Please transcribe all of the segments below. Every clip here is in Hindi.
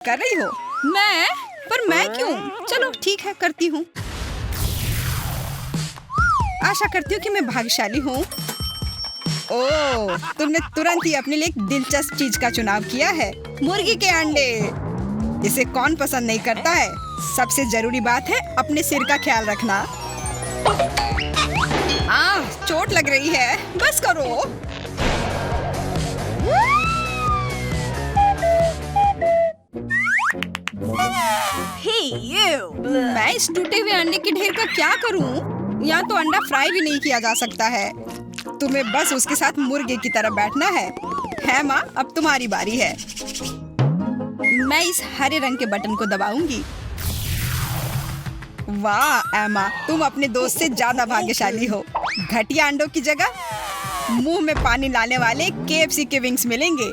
कर रही हो? मैं क्यों? चलो ठीक है, करती हूँ। आशा करती हूँ कि मैं भाग्यशाली हूँ। ओह, तुमने तुरंत ही अपने लिए एक दिलचस्प चीज का चुनाव किया है। मुर्गी के अंडे। इसे कौन पसंद नहीं करता है? सबसे जरूरी बात है अपने सिर का ख्याल रखना। चोट लग रही है, बस करो। मैं इस टूटे हुए अंडे के ढेर का क्या करूं? यहाँ तो अंडा फ्राई भी नहीं किया जा सकता है। तुम्हें बस उसके साथ मुर्गे की तरह बैठना है माँ, अब तुम्हारी बारी है। मैं इस हरे रंग के बटन को दबाऊंगी। वाह एमा, तुम अपने दोस्त से ज्यादा भाग्यशाली हो। घटिया अंडों की जगह मुंह में पानी लाने वाले KFC के विंग्स मिलेंगे।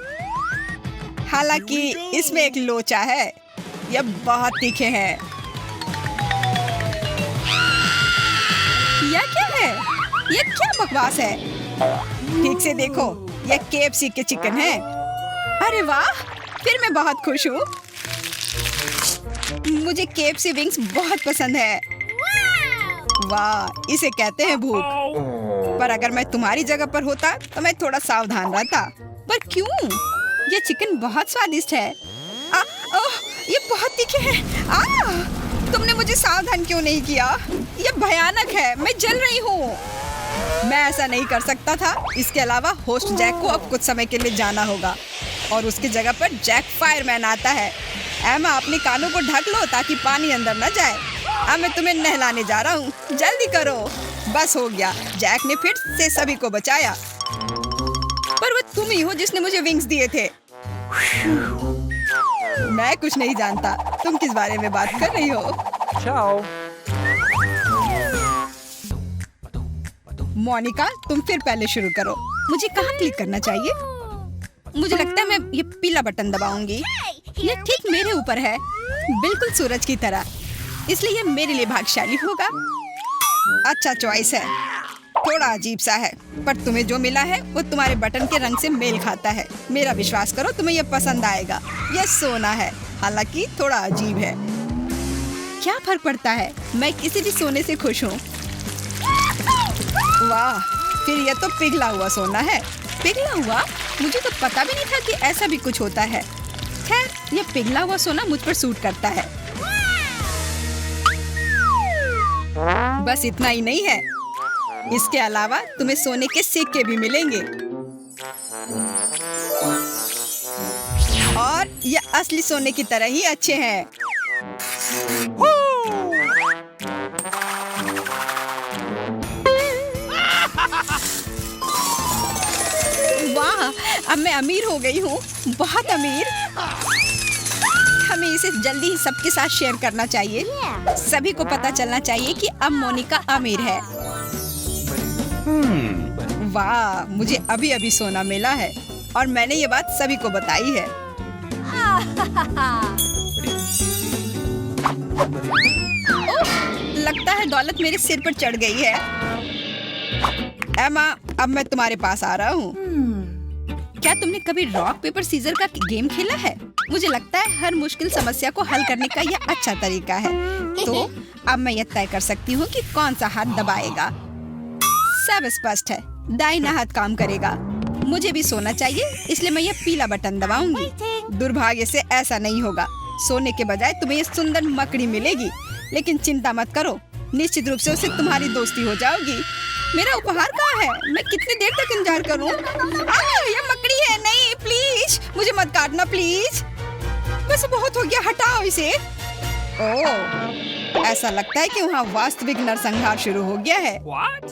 हालांकि इसमें एक लोचा है, यह बहुत तीखे हैं। यह क्या है? यह क्या बकवास है? ठीक से देखो, यह KFC के चिकन है। अरे वाह, फिर मैं बहुत खुश हूँ। मुझे KFC विंग्स बहुत पसंद है। वाह, इसे कहते हैं भूख। पर अगर मैं तुम्हारी जगह पर होता तो मैं थोड़ा सावधान रहता। पर क्यों? ये चिकन बहुत स्वादिष्ट है। ये बहुत तीखे हैं। तुमने मुझे सावधान क्यों नहीं किया? ये भयानक है, मैं जल रही हूँ। मैं ऐसा नहीं कर सकता था। इसके अलावा होस्ट जैक को अब कुछ समय के लिए जाना होगा और उसकी जगह पर जैक फायरमैन आता है। एमा, अपने कानों को ढक लो ताकि पानी अंदर न जाए। अब मैं तुम्हें नहलाने जा रहा हूँ, जल्दी करो। बस हो गया, जैक ने फिर से सभी को बचाया। पर वो तुम ही हो जिसने मुझे विंग्स दिए थे। मैं कुछ नहीं जानता, तुम किस बारे में बात कर रही हो? Ciao. मोनिका, तुम फिर पहले शुरू करो। मुझे कहाँ क्लिक करना चाहिए? मुझे लगता है मैं ये पीला बटन दबाऊंगी। ये ठीक मेरे ऊपर है, बिल्कुल सूरज की तरह। इसलिए ये मेरे लिए भाग्यशाली होगा। अच्छा चॉइस है, थोड़ा अजीब सा है, पर तुम्हें जो मिला है वो तुम्हारे बटन के रंग से मेल खाता है। मेरा विश्वास करो, तुम्हें ये पसंद आएगा। यह सोना है, हालांकि थोड़ा अजीब है। क्या फर्क पड़ता है, मैं किसी भी सोने से खुश हूँ। वाह, फिर यह तो पिघला हुआ सोना है। पिघला हुआ? मुझे तो पता भी नहीं था कि ऐसा भी कुछ होता है। खैर, यह पिघला हुआ सोना मुझ पर सूट करता है। बस इतना ही नहीं है, इसके अलावा तुम्हें सोने के सिक्के भी मिलेंगे और ये असली सोने की तरह ही अच्छे हैं। वाह, अब मैं अमीर हो गई हूँ, बहुत अमीर। हमें इसे जल्दी ही सबके साथ शेयर करना चाहिए। सभी को पता चलना चाहिए कि अब मोनिका अमीर है। वाह, मुझे अभी अभी सोना मिला है और मैंने ये बात सभी को बताई है। लगता है दौलत मेरे सिर पर चढ़ गई है। एमा, अब मैं तुम्हारे पास आ रहा हूँ। क्या तुमने कभी रॉक पेपर सीजर का गेम खेला है? मुझे लगता है हर मुश्किल समस्या को हल करने का यह अच्छा तरीका है। तो अब मैं यह तय कर सकती हूँ कि कौन सा हाथ दबाएगा। सब स्पष्ट है, दाहिना हाथ काम करेगा। मुझे भी सोना चाहिए, इसलिए मैं यह पीला बटन दबाऊंगी। दुर्भाग्य से ऐसा नहीं होगा। सोने के बजाय तुम्हें ये सुंदर मकड़ी मिलेगी, लेकिन चिंता मत करो, निश्चित रूप से उससे तुम्हारी दोस्ती हो जाएगी। मेरा उपहार कहाँ है? मैं कितनी देर तक इंतजार करूं? ये मकड़ी है। नहीं, प्लीज मुझे मत काटना, प्लीज। बस बहुत हो गया, हटाओ इसे। ओह, ऐसा लगता है कि वहाँ वास्तविक नरसंहार शुरू हो गया है। What?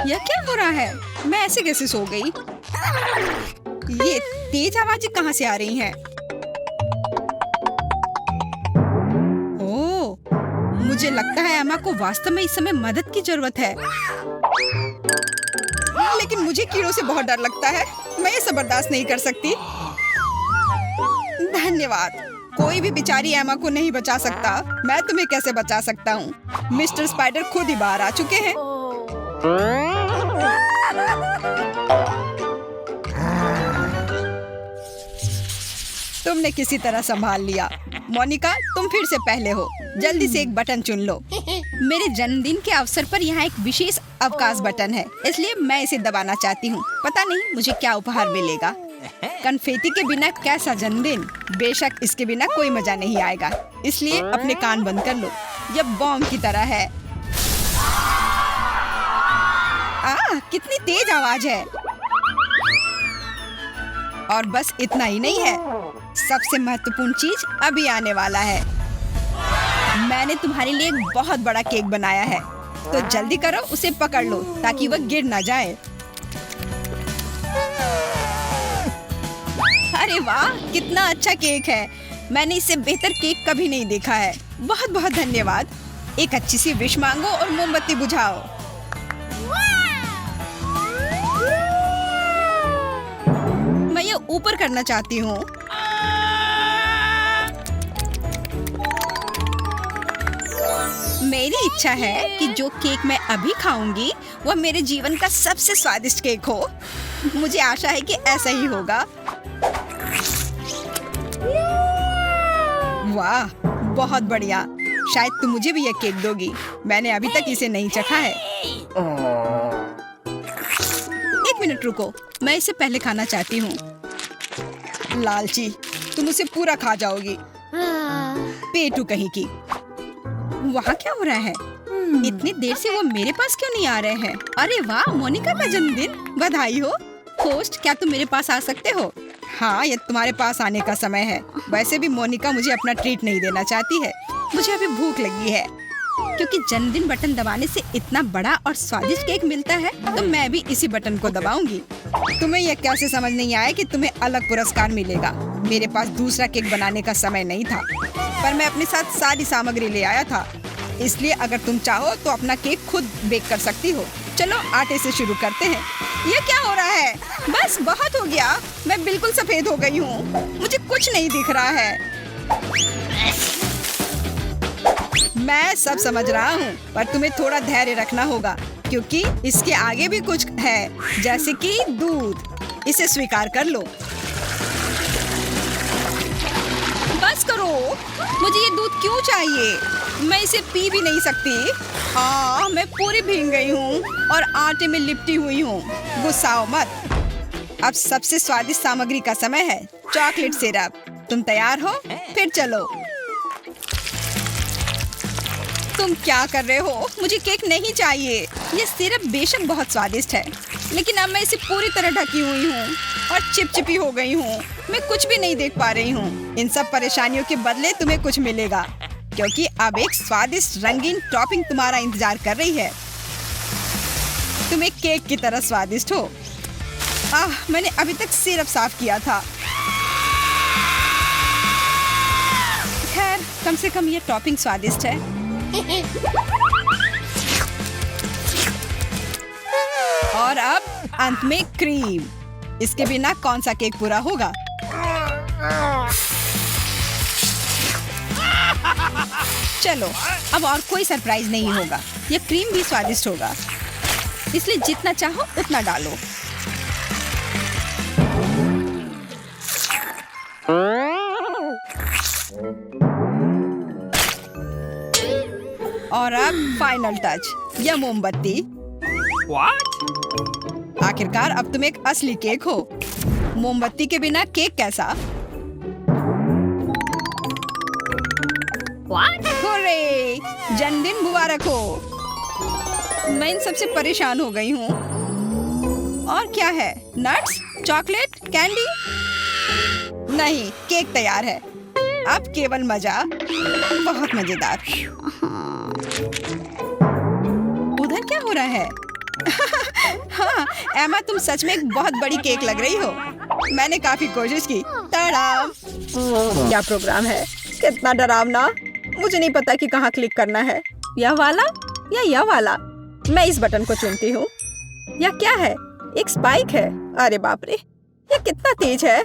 यह क्या हो रहा है? मैं ऐसे कैसे सो गई? ये तेज आवाजें कहाँ से आ रही हैं? ओह, मुझे लगता है एमा को वास्तव में इस समय मदद की जरूरत है। लेकिन मुझे कीड़ों से बहुत डर लगता है, मैं ये सब बर्दाश्त नहीं कर सकती। धन्यवाद। कोई भी बेचारी एमा को नहीं बचा सकता। मैं तुम्हें कैसे बचा सकता हूँ? मिस्टर स्पाइडर खुद ही बाहर आ चुके हैं। तुमने किसी तरह संभाल लिया। मोनिका, तुम फिर से पहले हो। जल्दी से एक बटन चुन लो। मेरे जन्मदिन के अवसर पर यहाँ एक विशेष अवकाश बटन है, इसलिए मैं इसे दबाना चाहती हूँ। पता नहीं मुझे क्या उपहार मिलेगा। कन्फेटी के बिना कैसा जन्मदिन। बेशक इसके बिना कोई मजा नहीं आएगा, इसलिए अपने कान बंद कर लो। यह बॉम्ब की तरह है। कितनी तेज आवाज है। और बस इतना ही नहीं है, सबसे महत्वपूर्ण चीज अभी आने वाला है। मैंने तुम्हारे लिए एक बहुत बड़ा केक बनाया है, तो जल्दी करो, उसे पकड़ लो ताकि वह गिर ना जाए। अरे वाह, कितना अच्छा केक है। मैंने इससे बेहतर केक कभी नहीं देखा है। बहुत बहुत धन्यवाद। एक अच्छी सी विश मांगो और मोमबत्ती बुझाओ। मैं ये ऊपर करना चाहती हूँ। मेरी इच्छा है कि जो केक मैं अभी खाऊंगी वह मेरे जीवन का सबसे स्वादिष्ट केक हो। मुझे आशा है कि ऐसा ही होगा। वाह, बहुत बढ़िया। शायद तुम मुझे भी यह केक दोगी। मैंने अभी तक इसे नहीं चखा है। एक मिनट रुको, मैं इसे पहले खाना चाहती हूँ। लालची, तुम उसे पूरा खा जाओगी। पेटू कहीं की। वहाँ क्या हो रहा है? इतनी देर से वो मेरे पास क्यों नहीं आ रहे हैं? अरे वाह, मोनिका का जन्मदिन। बधाई हो। होस्ट, क्या तुम मेरे पास आ सकते हो? हाँ, ये तुम्हारे पास आने का समय है। वैसे भी मोनिका मुझे अपना ट्रीट नहीं देना चाहती है। मुझे अभी भूख लगी है। क्योंकि जन्मदिन बटन दबाने से इतना बड़ा और स्वादिष्ट केक मिलता है, तो मैं भी इसी बटन को दबाऊंगी। तुम्हें यह कैसे समझ नहीं आया कि तुम्हें अलग पुरस्कार मिलेगा? मेरे पास दूसरा केक बनाने का समय नहीं था, पर मैं अपने साथ सारी सामग्री ले आया था। इसलिए अगर तुम चाहो तो अपना केक खुद बेक कर सकती हो। चलो आटे से शुरू करते हैं। ये क्या हो रहा है? बस बहुत हो गया। मैं बिल्कुल सफेद हो गई हूँ। मुझे कुछ नहीं दिख रहा है। मैं सब समझ रहा हूँ, पर तुम्हें थोड़ा धैर्य रखना होगा, क्योंकि इसके आगे भी कुछ है, जैसे कि दूध। इसे स्वीकार कर लो। बस करो, मुझे ये दूध क्यों चाहिए? मैं इसे पी भी नहीं सकती। मैं पूरी भीग गई हूँ और आटे में लिपटी हुई हूँ। गुस्साओ मत। अब सबसे स्वादिष्ट सामग्री का समय है, चॉकलेट सिरप। तुम तैयार हो? फिर चलो। तुम क्या कर रहे हो? मुझे केक नहीं चाहिए। ये सिरप बेशक बहुत स्वादिष्ट है, लेकिन अब मैं इसे पूरी तरह ढकी हुई हूँ और चिपचिपी हो गई हूँ। मैं कुछ भी नहीं देख पा रही हूँ। इन सब परेशानियों के बदले तुम्हें कुछ मिलेगा, क्योंकि अब एक स्वादिष्ट रंगीन टॉपिंग तुम्हारा इंतजार कर रही है। तुम एक केक की तरह स्वादिष्ट हो। मैंने अभी तक सिरप साफ किया था। खैर, कम से कम ये टॉपिंग स्वादिष्ट है। और अब अंत में क्रीम। इसके बिना कौन सा केक पूरा होगा? चलो, अब और कोई सरप्राइज नहीं होगा। ये क्रीम भी स्वादिष्ट होगा, इसलिए जितना चाहो उतना डालो। और अब फाइनल टच, यह मोमबत्ती। What? आखिरकार अब तुम एक असली केक हो। मोमबत्ती के बिना केक कैसा? What? हुर्रे! जन्मदिन मुबारक हो। मैं इन सबसे परेशान हो गई हूँ। और क्या है? Nuts, chocolate, candy? नहीं, केक तैयार है। अब केवल मजा। बहुत मजेदार। उधर क्या हो रहा है? हाँ, एमा, तुम सच में एक बहुत बड़ी केक लग रही हो। मैंने काफी कोशिश की। तड़ाम! क्या प्रोग्राम है? कितना डरावना। मुझे नहीं पता कि कहाँ क्लिक करना है। यह वाला या यह वाला? मैं इस बटन को चुनती हूँ। यह क्या है? एक स्पाइक है। अरे बाप रे, यह कितना तेज है।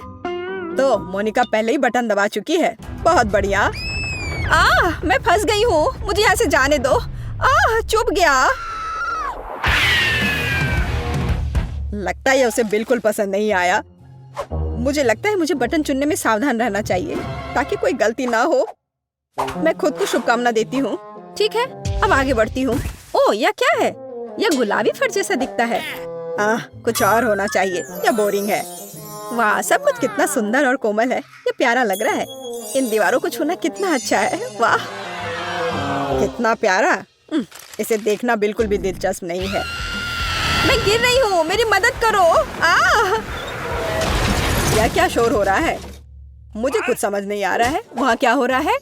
तो मोनिका पहले ही बटन दबा चुकी है। बहुत बढ़िया। मैं फंस गई हूँ। मुझे यहाँ से जाने दो। चुभ गया। लगता है उसे बिल्कुल पसंद नहीं आया। मुझे लगता है मुझे बटन चुनने में सावधान रहना चाहिए ताकि कोई गलती ना हो। मैं खुद को शुभकामना देती हूँ। ठीक है, अब आगे बढ़ती हूँ। ओह, यह क्या है? यह गुलाबी फर जैसा दिखता है। कुछ और होना चाहिए, यह बोरिंग है। वाह, सब कुछ कितना सुंदर और कोमल है। ये प्यारा लग रहा है। इन दीवारों को छूना कितना अच्छा है। वाह, कितना प्यारा। इसे देखना बिल्कुल भी दिलचस्प नहीं है। मैं गिर रही हूँ, मेरी मदद करो। यह क्या शोर हो रहा है? मुझे कुछ समझ नहीं आ रहा है। वहाँ क्या हो रहा है?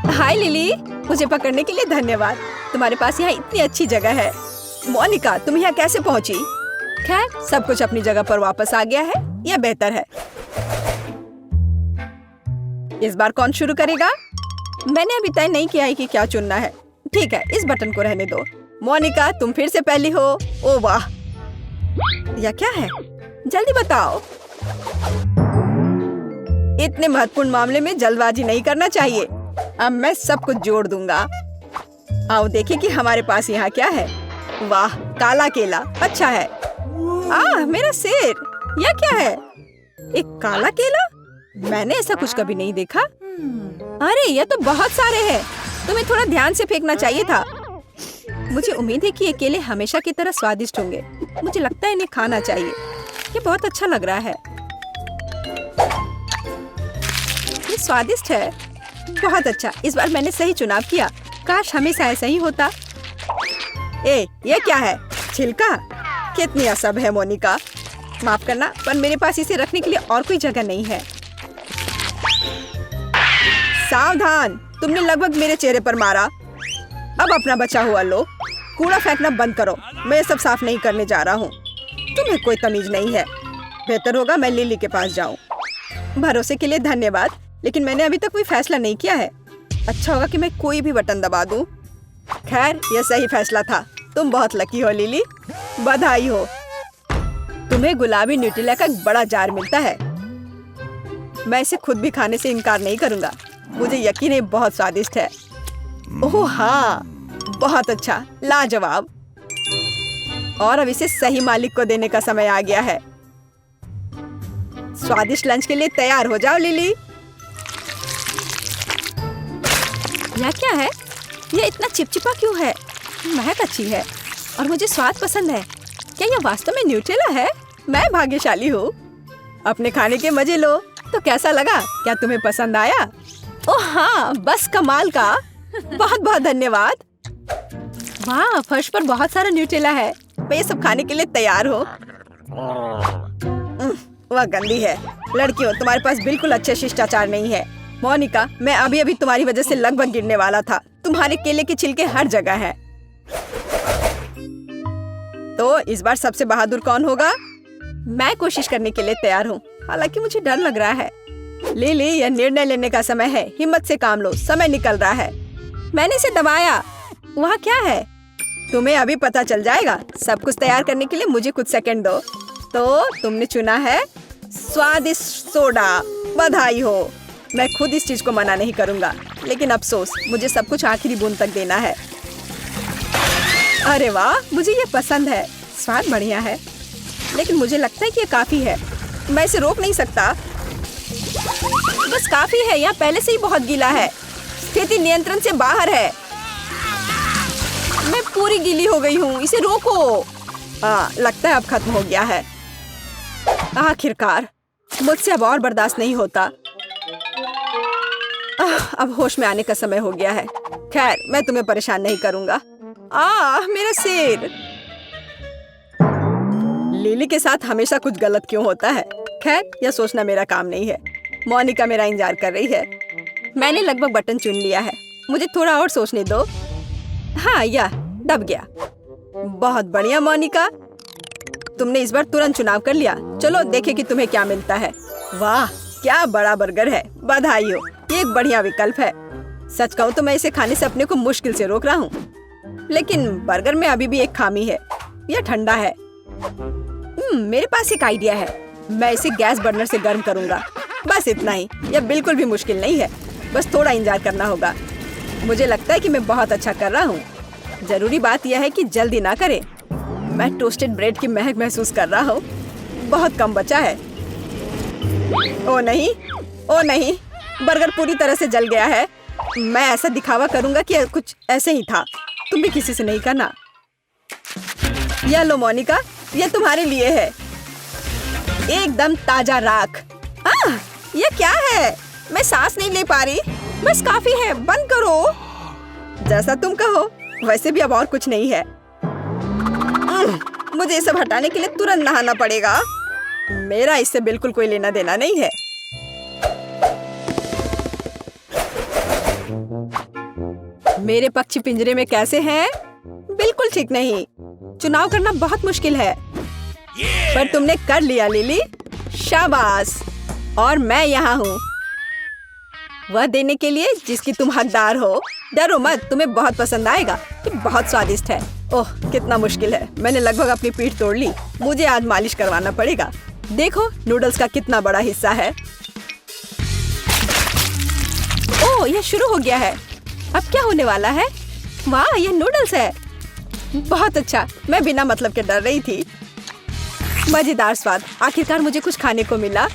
हाय लिली, मुझे पकड़ने के लिए धन्यवाद। तुम्हारे पास यहाँ इतनी अच्छी जगह है। मोनिका, तुम यहाँ कैसे पहुँची? खैर, सब कुछ अपनी जगह पर वापस आ गया है। यह बेहतर है। इस बार कौन शुरू करेगा? मैंने अभी तय नहीं किया है कि क्या चुनना है। ठीक है, इस बटन को रहने दो। मोनिका, तुम फिर से पहली हो। ओ वाह, यह क्या है? जल्दी बताओ। इतने महत्वपूर्ण मामले में जल्दबाजी नहीं करना चाहिए। अब मैं सब कुछ जोड़ दूंगा। आओ देखें कि हमारे पास यहाँ क्या है। वाह, काला केला अच्छा है। मेरा सिर, यह क्या है? एक काला केला? मैंने ऐसा कुछ कभी नहीं देखा। अरे, यह तो बहुत सारे हैं। तुम्हें थोड़ा ध्यान से फेंकना चाहिए था। मुझे उम्मीद है कि ये केले हमेशा की तरह स्वादिष्ट होंगे। मुझे लगता है इन्हें खाना चाहिए। ये बहुत अच्छा लग रहा है। ये स्वादिष्ट है। बहुत अच्छा, इस बार मैंने सही चुनाव किया। काश हमेशा ऐसा ही होता। ये क्या है? छिलका? कितनी असब है मोनिका। माफ करना, पर मेरे पास इसे रखने के लिए और कोई जगह नहीं है। सावधान, तुमने लगभग मेरे चेहरे पर मारा। अब अपना बचा हुआ लो। कूड़ा फेंकना बंद करो। मैं ये सब साफ नहीं करने जा रहा हूँ। तुम्हें कोई तमीज नहीं है। बेहतर होगा मैं लिली के पास जाऊँ। भरोसे के लिए धन्यवाद, लेकिन मैंने अभी तक कोई फैसला नहीं किया है। अच्छा होगा कि मैं कोई भी बटन दबा दूं। खैर, यह सही फैसला था। तुम बहुत लकी हो लिली। बधाई हो। तुम्हें गुलाबी न्यूट्रेला का एक बड़ा जार मिलता है। मैं इसे खुद भी खाने से इनकार नहीं करूंगा। मुझे यकीन है बहुत स्वादिष्ट है। ओह हाँ, बहुत अच्छा, लाजवाब। और अब इसे सही मालिक को देने का समय आ गया है। स्वादिष्ट लंच के लिए तैयार हो जाओ लिली। यह क्या है? यह इतना चिपचिपा क्यों है? महक अच्छी है और मुझे स्वाद पसंद है। क्या यह वास्तव में न्यूट्रेला है? मैं भाग्यशाली हूँ। अपने खाने के मजे लो। तो कैसा लगा? क्या तुम्हें पसंद आया? ओह हाँ, बस कमाल का। बहुत बहुत धन्यवाद। वाह, फर्श पर बहुत सारा न्यूट्रेला है। मैं ये सब खाने के लिए तैयार हूँ। वह गंदी है। लड़कियों, तुम्हारे पास बिल्कुल अच्छे शिष्टाचार नहीं है। मोनिका, मैं अभी अभी तुम्हारी वजह से लगभग गिरने वाला था। तुम्हारे केले के छिलके हर जगह हैं। तो इस बार सबसे बहादुर कौन होगा? मैं कोशिश करने के लिए तैयार हूँ, हालांकि मुझे डर लग रहा है। लिली, यह निर्णय लेने का समय है। हिम्मत से काम लो, समय निकल रहा है। मैंने इसे दबाया। वहाँ क्या है? तुम्हें अभी पता चल जाएगा। सब कुछ तैयार करने के लिए मुझे कुछ सेकंड दो। तो तुमने चुना है स्वादिष्ट सोडा। बधाई हो। मैं खुद इस चीज को मना नहीं करूंगा, लेकिन अफसोस, मुझे सब कुछ आखिरी बूंद तक देना है। अरे वाह, मुझे ये पसंद है। स्वाद बढ़िया है, लेकिन मुझे लगता है कि ये काफी है। मैं इसे रोक नहीं सकता। बस काफी है। यहाँ पहले से ही बहुत गीला है। स्थिति नियंत्रण से बाहर है। मैं पूरी गीली हो गई हूँ। इसे रोको। लगता है अब खत्म हो गया है। आखिरकार, मुझसे अब और बर्दाश्त नहीं होता। अब होश में आने का समय हो गया है। खैर, मैं तुम्हें परेशान नहीं करूंगा। मेरा सिर। लिली के साथ हमेशा कुछ गलत क्यों होता है? खैर, यह सोचना मेरा काम नहीं है। मोनिका मेरा इंतजार कर रही है। मैंने लगभग बटन चुन लिया है। मुझे थोड़ा और सोचने दो। हाँ, यह दब गया। बहुत बढ़िया मोनिका, तुमने इस बार तुरंत चुनाव कर लिया। चलो देखें कि तुम्हें क्या मिलता है। वाह, क्या बड़ा बर्गर है। बधाई हो, ये एक बढ़िया विकल्प है। सच कहूँ तो मैं इसे खाने से अपने को मुश्किल से रोक रहा हूँ, लेकिन बर्गर में अभी भी एक खामी है। यह ठंडा है। मेरे पास एक आइडिया है। मैं इसे गैस बर्नर से गर्म करूंगा। बस इतना ही। यह बिल्कुल भी मुश्किल नहीं है। बस थोड़ा इंतजार करना होगा। मुझे लगता है कि मैं बहुत अच्छा कर रहा हूँ। जरूरी बात यह है कि जल्दी ना करें। मैं टोस्टेड ब्रेड की महक महसूस कर रहा हूँ। बहुत कम बचा है। ओ नहीं, ओ नहीं, बर्गर पूरी तरह से जल गया है। मैं ऐसा दिखावा करूंगा कि कुछ ऐसे ही था। तुम भी किसी से नहीं करना। यह लो मोनिका, ये तुम्हारे लिए है। एकदम ताजा राख। ये क्या है? मैं सांस नहीं ले पा रही। बस काफी है, बंद करो। जैसा तुम कहो। वैसे भी अब और कुछ नहीं है। मुझे ये सब हटाने के लिए तुरंत नहाना पड़ेगा। मेरा इससे बिल्कुल कोई लेना देना नहीं है। मेरे पक्षी पिंजरे में कैसे हैं? बिल्कुल ठीक नहीं। चुनाव करना बहुत मुश्किल है, पर तुमने कर लिया लिली। शाबाश। और मैं यहाँ हूँ वह देने के लिए जिसकी तुम हकदार हो। डरो मत, तुम्हें बहुत पसंद आएगा। ये बहुत स्वादिष्ट है। ओह, कितना मुश्किल है। मैंने लगभग अपनी पीठ तोड़ ली। मुझे आज मालिश करवाना पड़ेगा। देखो नूडल्स का कितना बड़ा हिस्सा है। ओह, यह शुरू हो गया है। अब क्या होने वाला है? वाह, यह नूडल्स है। बहुत अच्छा। मैं बिना मतलब के डर रही थी। मजेदार स्वाद। आखिरकार मुझे कुछ खाने को मिला।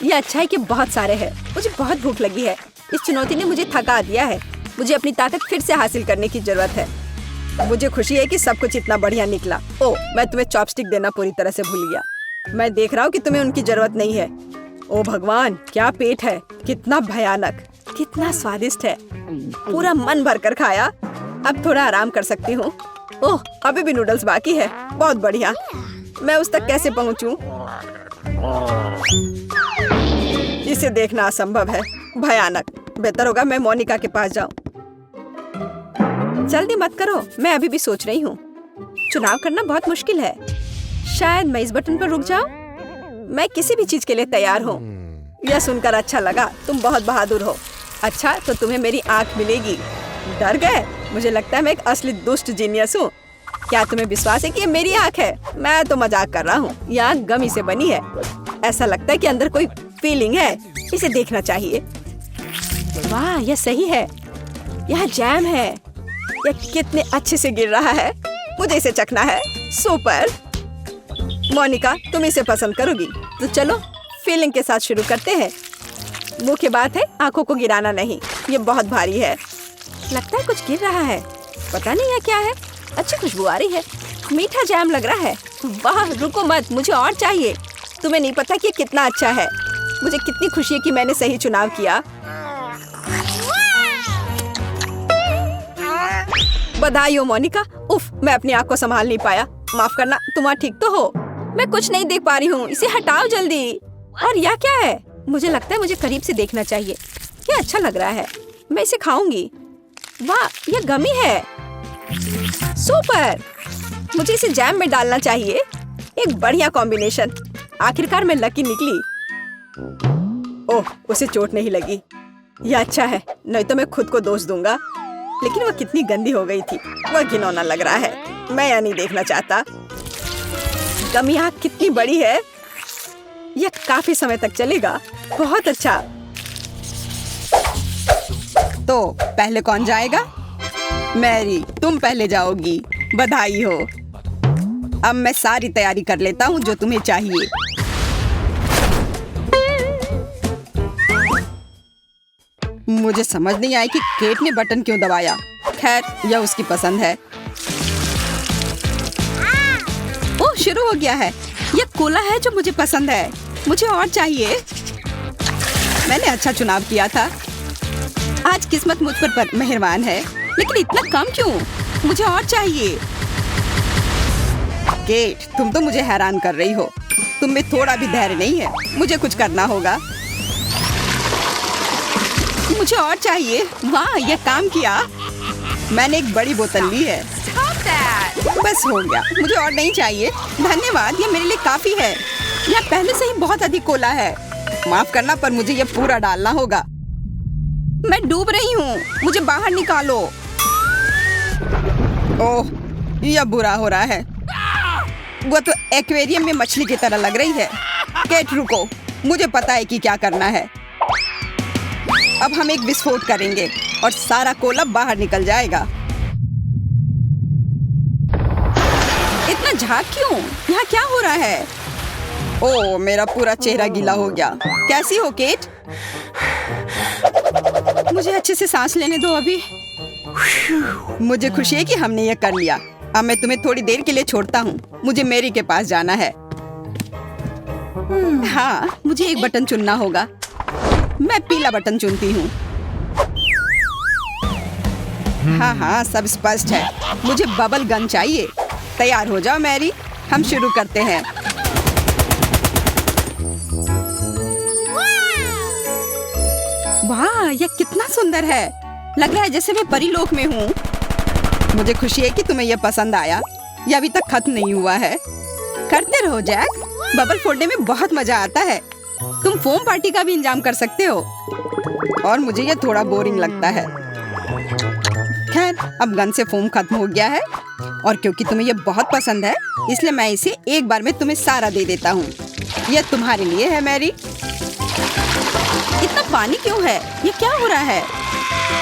यह अच्छा है कि बहुत सारे हैं। मुझे बहुत भूख लगी है। इस चुनौती ने मुझे थका दिया है। मुझे अपनी ताकत फिर से हासिल करने की जरूरत है। मुझे खुशी है कि सब कुछ इतना बढ़िया निकला। ओह, मैं तुम्हें चॉपस्टिक देना पूरी तरह से भूल गया। मैं देख रहा हूँ कि तुम्हें उनकी जरूरत नहीं है। ओह भगवान, क्या पेट है। कितना भयानक, कितना स्वादिष्ट है। पूरा मन भर कर खाया। अब थोड़ा आराम कर सकती हूँ। ओह, अभी भी नूडल्स बाकी है। बहुत बढ़िया। मैं उस तक कैसे पहुँचूं? इसे देखना असंभव है। भयानक। बेहतर होगा मैं मोनिका के पास जाऊं। जल्दी मत करो, मैं अभी भी सोच रही हूँ। चुनाव करना बहुत मुश्किल है। शायद मैं इस बटन पर रुक जाऊं। मैं किसी भी चीज के लिए तैयार हूँ। यह सुनकर अच्छा लगा। तुम बहुत बहादुर हो। अच्छा, तो तुम्हें मेरी आँख मिलेगी। डर गए? मुझे लगता है मैं एक असली दुष्ट जीनियस हूँ। क्या तुम्हें विश्वास है कि ये मेरी आँख है? मैं तो मजाक कर रहा हूँ। यह आँख गमी से बनी है। ऐसा लगता है कि अंदर कोई फीलिंग है। इसे देखना चाहिए। वाह, यह सही है। यह जैम है। यह कितने अच्छे से गिर रहा है। मुझे इसे चखना है। सुपर। मोनिका, तुम इसे पसंद करोगी। तो चलो फीलिंग के साथ शुरू करते हैं। मुख्य बात है आंखों को गिराना नहीं। ये बहुत भारी है। लगता है कुछ गिर रहा है। पता नहीं यह क्या है। अच्छी खुशबू आ रही है। मीठा जैम लग रहा है। वाह, रुको मत, मुझे और चाहिए। तुम्हें नहीं पता कि ये कितना अच्छा है। मुझे कितनी खुशी है कि मैंने सही चुनाव किया। बधाई हो मोनिका। उफ, मैं अपनी आँख को संभाल नहीं पाया। माफ करना, तुम वहाँ ठीक तो हो? मैं कुछ नहीं देख पा रही हूँ। इसे हटाओ जल्दी। और यह क्या है? मुझे लगता है मुझे करीब से देखना चाहिए। यह अच्छा लग रहा है। मैं इसे खाऊंगी। वाह, यह गमी है। सुपर। मुझे इसे जैम में डालना चाहिए। एक बढ़िया कॉम्बिनेशन। आखिरकार मैं लकी निकली। ओह, उसे चोट नहीं लगी। यह अच्छा है, नहीं तो मैं खुद को दोष दूंगा। लेकिन वह कितनी गंदी हो गई थी। वह घिनौना लग रहा है। मैं यह नहीं देखना चाहता। गमी आँख कितनी बड़ी है। यह काफी समय तक चलेगा। बहुत अच्छा। तो पहले कौन जाएगा? मैरी, तुम पहले जाओगी। बधाई हो। अब मैं सारी तैयारी कर लेता हूँ जो तुम्हें चाहिए। मुझे समझ नहीं आया कि केट ने बटन क्यों दबाया। खैर, यह उसकी पसंद है। ओह, शुरू हो गया है। यह कोला है जो मुझे पसंद है। मुझे और चाहिए। मैंने अच्छा चुनाव किया था। आज किस्मत मुझ पर मेहरबान है। लेकिन इतना कम क्यों? मुझे और चाहिए। केट, तुम तो मुझे हैरान कर रही हो। तुम में थोड़ा भी धैर्य नहीं है। मुझे कुछ करना होगा। मुझे और चाहिए। वाह, यह काम किया। मैंने एक बड़ी बोतल ली है। बस हो गया। मुझे और नहीं चाहिए। धन्यवाद, यह मेरे लिए काफी है। यह पहले से ही बहुत अधिक कोला है। माफ करना, पर मुझे यह पूरा डालना होगा। मैं डूब रही हूँ। मुझे बाहर निकालो। ओह, यह बुरा हो रहा है। वो तो एक्वेरियम में मछली की तरह लग रही है। केट, रुको। मुझे पता है कि क्या करना है। अब हम एक विस्फोट करेंगे और सारा कोला बाहर निकल जाएगा। इतना झाग क्यों? यहाँ क्या हो रहा है? ओह, मेरा पूरा चेहरा गीला हो गया। कैसी हो केट? मुझे अच्छे से सांस लेने दो अभी। मुझे खुशी है कि हमने ये कर लिया। अब मैं तुम्हें थोड़ी देर के लिए छोड़ता हूँ। मुझे मैरी के पास जाना है। हाँ, मुझे एक बटन चुनना होगा। मैं पीला बटन चुनती हूँ। हाँ हाँ, सब स्पष्ट है। मुझे बबल गन चाहिए। तैयार हो जाओ मैरी, हम शुरू करते हैं। वाह, यह कितना सुंदर है। लग रहा है जैसे मैं परीलोक में हूँ। मुझे खुशी है कि तुम्हें यह पसंद आया। यह अभी तक खत्म नहीं हुआ है। करते रहो जैक, बबल फोड़ने में बहुत मजा आता है। तुम फोम पार्टी का भी इंतजाम कर सकते हो। और मुझे यह थोड़ा बोरिंग लगता है। खैर, अब गन से फोम खत्म हो गया है। और क्योंकि तुम्हें यह बहुत पसंद है, इसलिए मैं इसे एक बार में तुम्हें सारा दे देता हूँ। यह तुम्हारे लिए है मैरी। इतना पानी क्यों है? ये क्या हो रहा है?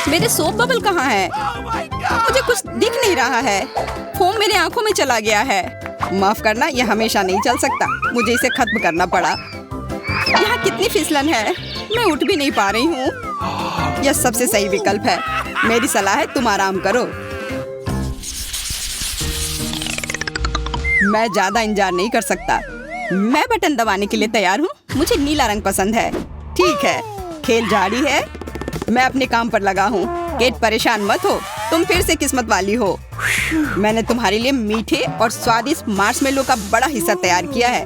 मेरे सोप बबल कहाँ है? मुझे कुछ दिख नहीं रहा है। फोम मेरे आंखों में चला गया है। माफ करना, यह हमेशा नहीं चल सकता। मुझे इसे खत्म करना पड़ा। यहाँ कितनी फिसलन है, मैं उठ भी नहीं पा रही हूँ। यह सबसे सही विकल्प है। मेरी सलाह है, तुम आराम करो। मैं ज्यादा इंतजार नहीं कर सकता। मैं बटन दबाने के लिए तैयार हूँ। मुझे नीला रंग पसंद है। ठीक है, खेल जारी है। मैं अपने काम पर लगा हूँ। केट, परेशान मत हो, तुम फिर से किस्मत वाली हो। मैंने तुम्हारे लिए मीठे और स्वादिष्ट मार्शमेलो का बड़ा हिस्सा तैयार किया है।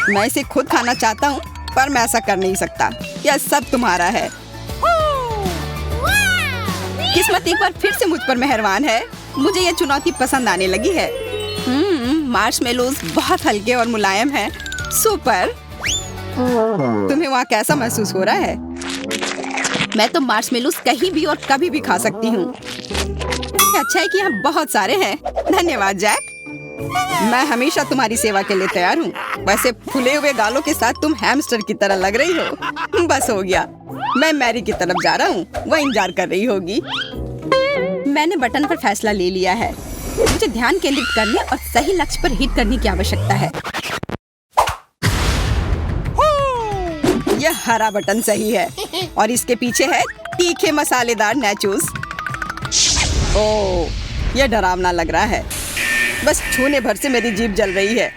मैं इसे खुद खाना चाहता हूँ, पर मैं ऐसा कर नहीं सकता। यह सब तुम्हारा है। किस्मत एक बार फिर से मुझ पर मेहरबान है। मुझे यह चुनौती पसंद आने लगी है। मार्शमेलोज बहुत हल्के और मुलायम हैं। सुपर। तुम्हें वहाँ कैसा महसूस हो रहा है? मैं तो मार्शमेलोज कहीं भी और कभी भी खा सकती हूँ। अच्छा है कि यहाँ बहुत सारे हैं। धन्यवाद जैक। मैं हमेशा तुम्हारी सेवा के लिए तैयार हूँ। वैसे फूले हुए गालों के साथ तुम हैमस्टर की तरह लग रही हो। बस हो गया। मैं मैरी की तरफ जा रहा हूँ। वह इंतजार कर रही होगी। मैंने बटन पर फैसला ले लिया है। मुझे ध्यान केंद्रित करने और सही लक्ष्य पर हिट करने की आवश्यकता है। यह हरा बटन सही है और इसके पीछे है तीखे मसालेदार नैचोस। ओह, यह डरावना लग रहा है। बस छूने भर से मेरी जीभ जल रही है।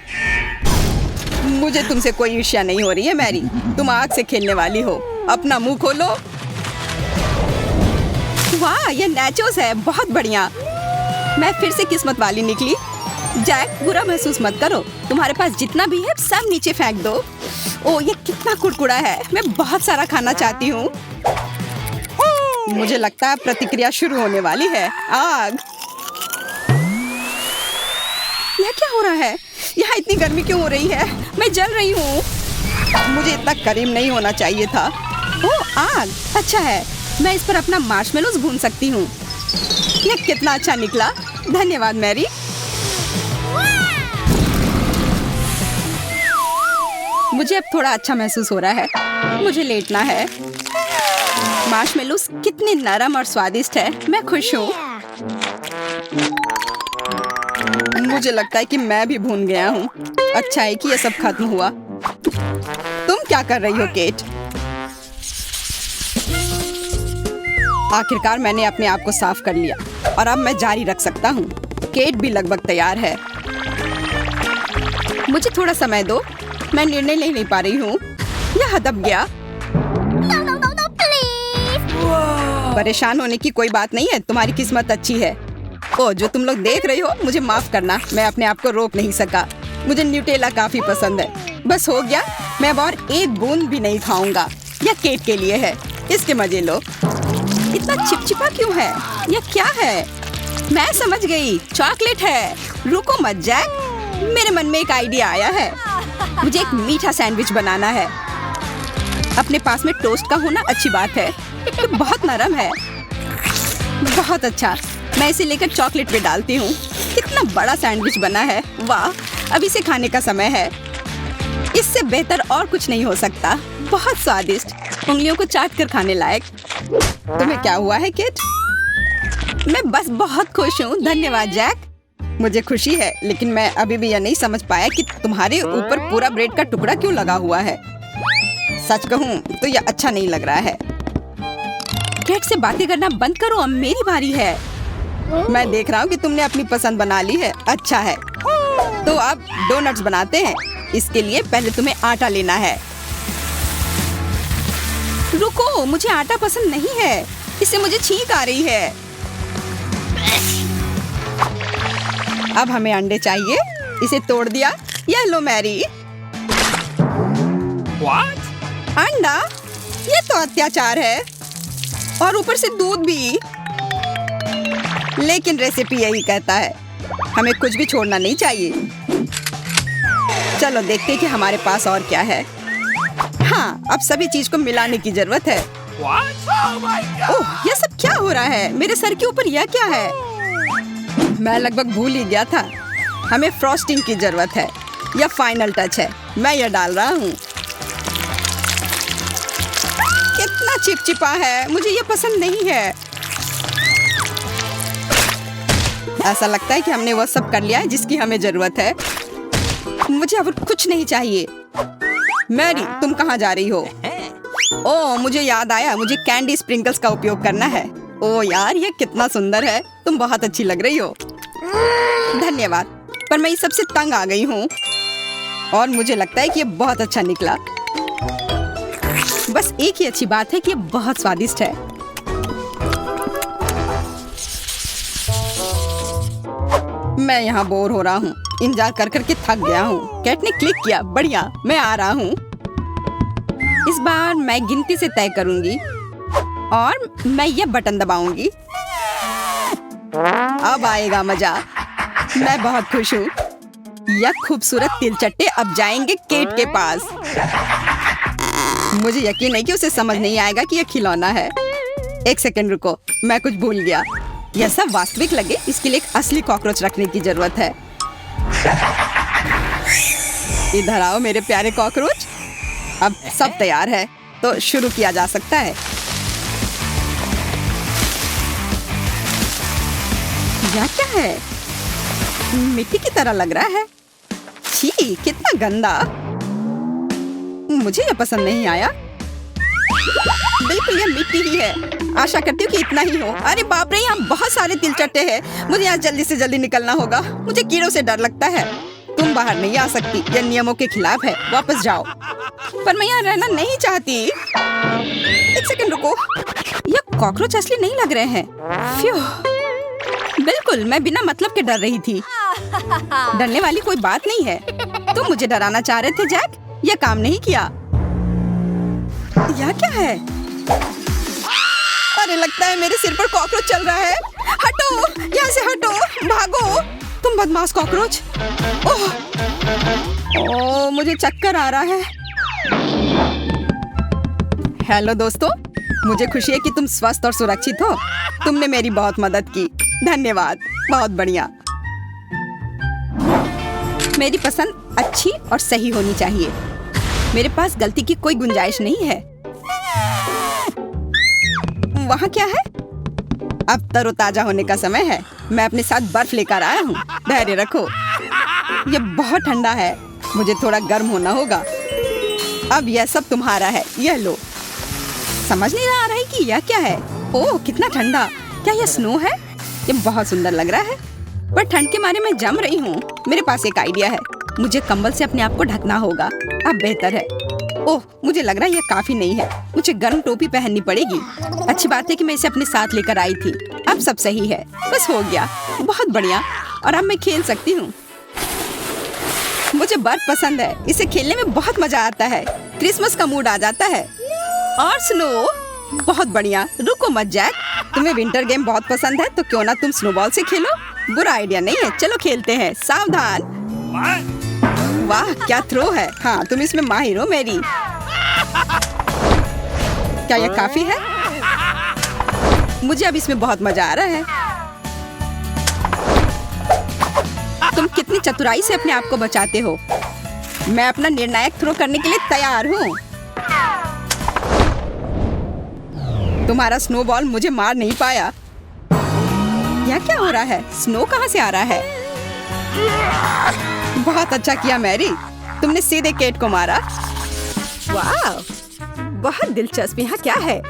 मुझे तुमसे कोई ईर्ष्या नहीं हो रही है मैरी। तुम आग से खेलने वाली हो। अपना मुंह खोलो। वाह, यह नैचोस है। बहुत बढ़िया। मैं फिर से किस्मत वाली निकली। जैक, बुरा महसूस मत करो। तुम्हारे पास जितना भी है सब नीचे फेंक दो। ओह, ये कितना कुड़कुड़ा है। मैं बहुत सारा खाना चाहती हूँ। मुझे लगता है प्रतिक्रिया शुरू होने वाली है। आग। यह क्या हो रहा है? यहाँ इतनी गर्मी क्यों हो रही है? मैं जल रही हूँ। मुझे इतना करीब नहीं होना चाहिए था। ओह, आग। अच्छा है, मैं इस पर अपना मार्शमेलोज भून सकती हूँ। यह कितना अच्छा निकला। धन्यवाद मैरी। मुझे अब थोड़ा अच्छा महसूस हो रहा है। मुझे लेटना है। मार्शमेलोज कितने नरम और स्वादिष्ट है। मैं खुश हूँ। मुझे लगता है कि मैं भी भून गया हूँ। अच्छा है कि यह सब खत्म हुआ। तुम क्या कर रही हो केट? आखिरकार मैंने अपने आप को साफ कर लिया और अब मैं जारी रख सकता हूँ। केट भी लगभग तैयार है। मुझे थोड़ा समय दो। मैं निर्णय ले नहीं पा रही हूँ। यह दब गया। परेशान होने की कोई बात नहीं है। तुम्हारी किस्मत अच्छी है। ओ, जो तुम लोग देख रही हो, मुझे माफ करना। मैं अपने आप को रोक नहीं सका। मुझे न्यूटेला काफी पसंद है। बस हो गया। मैं अब और एक बूंद भी नहीं खाऊंगा। यह केट के लिए है। इसके मजे लो। इतना चिपचिपा क्यों है? यह क्या है? मैं समझ गई, चॉकलेट है। रुको मत जैक, मेरे मन में एक आइडिया आया है। मुझे एक मीठा सैंडविच बनाना है। अपने पास में टोस्ट का होना अच्छी बात है। ये बहुत नरम है। बहुत अच्छा। मैं इसे लेकर चॉकलेट पे डालती हूँ। कितना बड़ा सैंडविच बना है। वाह, अब इसे खाने का समय है। इससे बेहतर और कुछ नहीं हो सकता। बहुत स्वादिष्ट, उंगलियों को चाट कर खाने लायक। तुम्हें क्या हुआ है किट? मैं बस बहुत खुश हूँ। धन्यवाद जैक। मुझे खुशी है, लेकिन मैं अभी भी यह नहीं समझ पाया कि तुम्हारे ऊपर पूरा ब्रेड का टुकड़ा क्यों लगा हुआ है। सच कहूँ तो यह अच्छा नहीं लग रहा है। केट से बातें करना बंद करो, अब मेरी बारी है। मैं देख रहा हूँ कि तुमने अपनी पसंद बना ली है। अच्छा है, तो अब डोनट्स बनाते हैं। इसके लिए पहले तुम्हें आटा लेना है। रुको, मुझे आटा पसंद नहीं है, इससे मुझे छींक आ रही है। अब हमें अंडे चाहिए। इसे तोड़ दिया। यह लो मैरी। What? अंडा? ये तो अत्याचार है, और ऊपर से दूध भी। लेकिन रेसिपी यही कहता है, हमें कुछ भी छोड़ना नहीं चाहिए। चलो देखते हैं कि हमारे पास और क्या है। हाँ, अब सभी चीज को मिलाने की जरूरत है। What? Oh my God! ओह, ये सब क्या हो रहा है? मेरे सर के ऊपर यह क्या है? मैं लगभग भूल ही गया था। हमें फ्रॉस्टिंग की जरूरत है। यह फाइनल टच है। मैं यह डाल रहा हूँ। कितना चिपचिपा है, मुझे यह पसंद नहीं है। ऐसा लगता है कि हमने वह सब कर लिया है जिसकी हमें जरूरत है। मुझे अब कुछ नहीं चाहिए। मैरी, तुम कहाँ जा रही हो? ओह, मुझे याद आया, मुझे कैंडी स्प्रिंकल्स का उपयोग करना है। ओह यार, ये कितना सुंदर है। तुम बहुत अच्छी लग रही हो। धन्यवाद, पर मैं इस सबसे तंग आ गई हूँ, और मुझे लगता है कि ये बहुत अच्छा निकला। बस एक ही अच्छी बात है कि ये बहुत स्वादिष्ट है। मैं यहाँ बोर हो रहा हूँ। इंतजार कर करके थक गया हूँ। कैट ने क्लिक किया। बढ़िया, मैं आ रहा हूँ। इस बार मैं गिनती से तय करूंगी, और मैं यह बटन दबाऊंगी। अब आएगा मजा। मैं बहुत खुश हूँ। यह खूबसूरत तिलचट्टे अब जाएंगे केट के पास। मुझे यकीन है कि उसे समझ नहीं आएगा कि यह खिलौना है। एक सेकंड रुको, मैं कुछ भूल गया। यह सब वास्तविक लगे, इसके लिए एक असली कॉकरोच रखने की जरूरत है। इधर आओ मेरे प्यारे कॉकरोच। अब सब तैयार है, तो शुरू किया जा सकता है। यह क्या है? मिट्टी की तरह लग रहा है। छी, कितना गंदा। मुझे यह पसंद नहीं आया। बिल्कुल, यह मिट्टी ही है। आशा करती हूँ कि इतना ही हो। अरे बाप रे, यहाँ बहुत सारे तिलचट्टे हैं। मुझे यहाँ जल्दी से जल्दी निकलना होगा। मुझे कीड़ों से डर लगता है। तुम बाहर नहीं आ सकती, यह नियमों के खिलाफ है। वापस जाओ। पर मैं यहाँ रहना नहीं चाहती। एक सेकंड रुको, यह कॉकरोच असली नहीं लग रहे हैं। फ्यू, बिल्कुल, मैं बिना मतलब के डर रही थी। डरने वाली कोई बात नहीं है। तुम मुझे डराना चाह रहे थे जैक। यह काम नहीं किया। यह क्या है? अरे लगता है मेरे सिर पर कॉकरोच चल रहा है। हटो, यहाँ से हटो, भागो तुम बदमाश कॉकरोच। ओह, मुझे चक्कर आ रहा है। हेलो दोस्तों, मुझे खुशी है कि तुम स्वस्थ और सुरक्षित हो। तुमने मेरी बहुत मदद की। धन्यवाद, बहुत बढ़िया। मेरी पसंद अच्छी और सही होनी चाहिए। मेरे पास गलती की कोई गुंजाइश नहीं है। वहाँ क्या है? अब तरोताजा होने का समय है। मैं अपने साथ बर्फ लेकर आया हूँ। धैर्य रखो। ये बहुत ठंडा है, मुझे थोड़ा गर्म होना होगा। अब यह सब तुम्हारा है, यह लो। समझ नहीं आ रहा है कि यह क्या है। ओह, कितना ठंडा। क्या यह स्नो है? यह बहुत सुंदर लग रहा है, पर ठंड के मारे मैं जम रही हूँ। मेरे पास एक आइडिया है। मुझे कंबल से अपने आप को ढकना होगा। अब बेहतर है। ओह, मुझे लग रहा है यह काफी नहीं है। मुझे गर्म टोपी पहननी पड़ेगी। अच्छी बात है कि मैं इसे अपने साथ लेकर आई थी। अब सब सही है। बस हो गया। बहुत बढ़िया। और अब मैं खेल सकती हूँ। मुझे बर्फ पसंद है। इसे खेलने में बहुत मजा आता है। क्रिसमस का मूड आ जाता है। और स्नो, बहुत बढ़िया। रुको मत जैक, तुम्हें विंटर गेम बहुत पसंद है, तो क्यों ना तुम स्नोबॉल से खेलो। बुरा आइडिया नहीं है। चलो खेलते हैं। सावधान। वाह, क्या थ्रो है। हाँ, तुम इसमें माहिर हो मेरी। क्या यह काफी है? मुझे अब इसमें बहुत मजा आ रहा है। तुम कितनी चतुराई से अपने आप को बचाते हो। मैं अपना निर्णायक थ्रो करने के लिए तैयार हूँ। तुम्हारा स्नोबॉल मुझे मार नहीं पाया। यह क्या हो रहा है? स्नो कहाँ से आ रहा है? बहुत अच्छा किया मैरी, तुमने सीधे केट को मारा। वाह, बहुत दिलचस्प। यहाँ क्या है?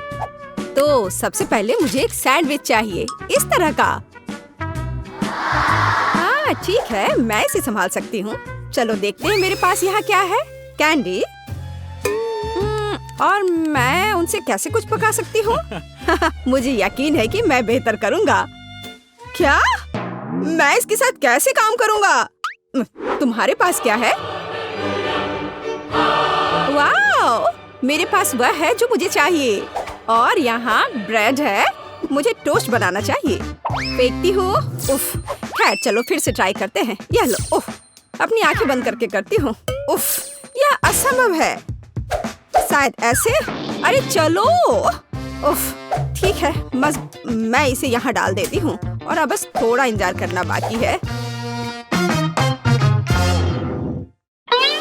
तो सबसे पहले मुझे एक सैंडविच चाहिए, इस तरह का। हाँ ठीक है, मैं इसे संभाल सकती हूँ। चलो देखते हैं मेरे पास यहाँ क्या है। कैंडी। और मैं उनसे कैसे कुछ पका सकती हूँ? मुझे यकीन है कि मैं बेहतर करूँगा। क्या? मैं इसके साथ कैसे काम करूँगा? तुम्हारे पास क्या है? वाह! मेरे पास वह है जो मुझे चाहिए। और यहाँ ब्रेड है। मुझे टोस्ट बनाना चाहिए। फेंकती हूँ। उफ! खैर चलो फिर से ट्राई करते हैं। यह लो। उफ! अपनी आंखें बंद करके करती हूँ। उफ! यह असंभव है। शायद ऐसे। अरे चलो। उफ! ठीक है, बस मैं इसे यहाँ डाल देती हूँ और अब बस थोड़ा इंतजार करना बाकी है।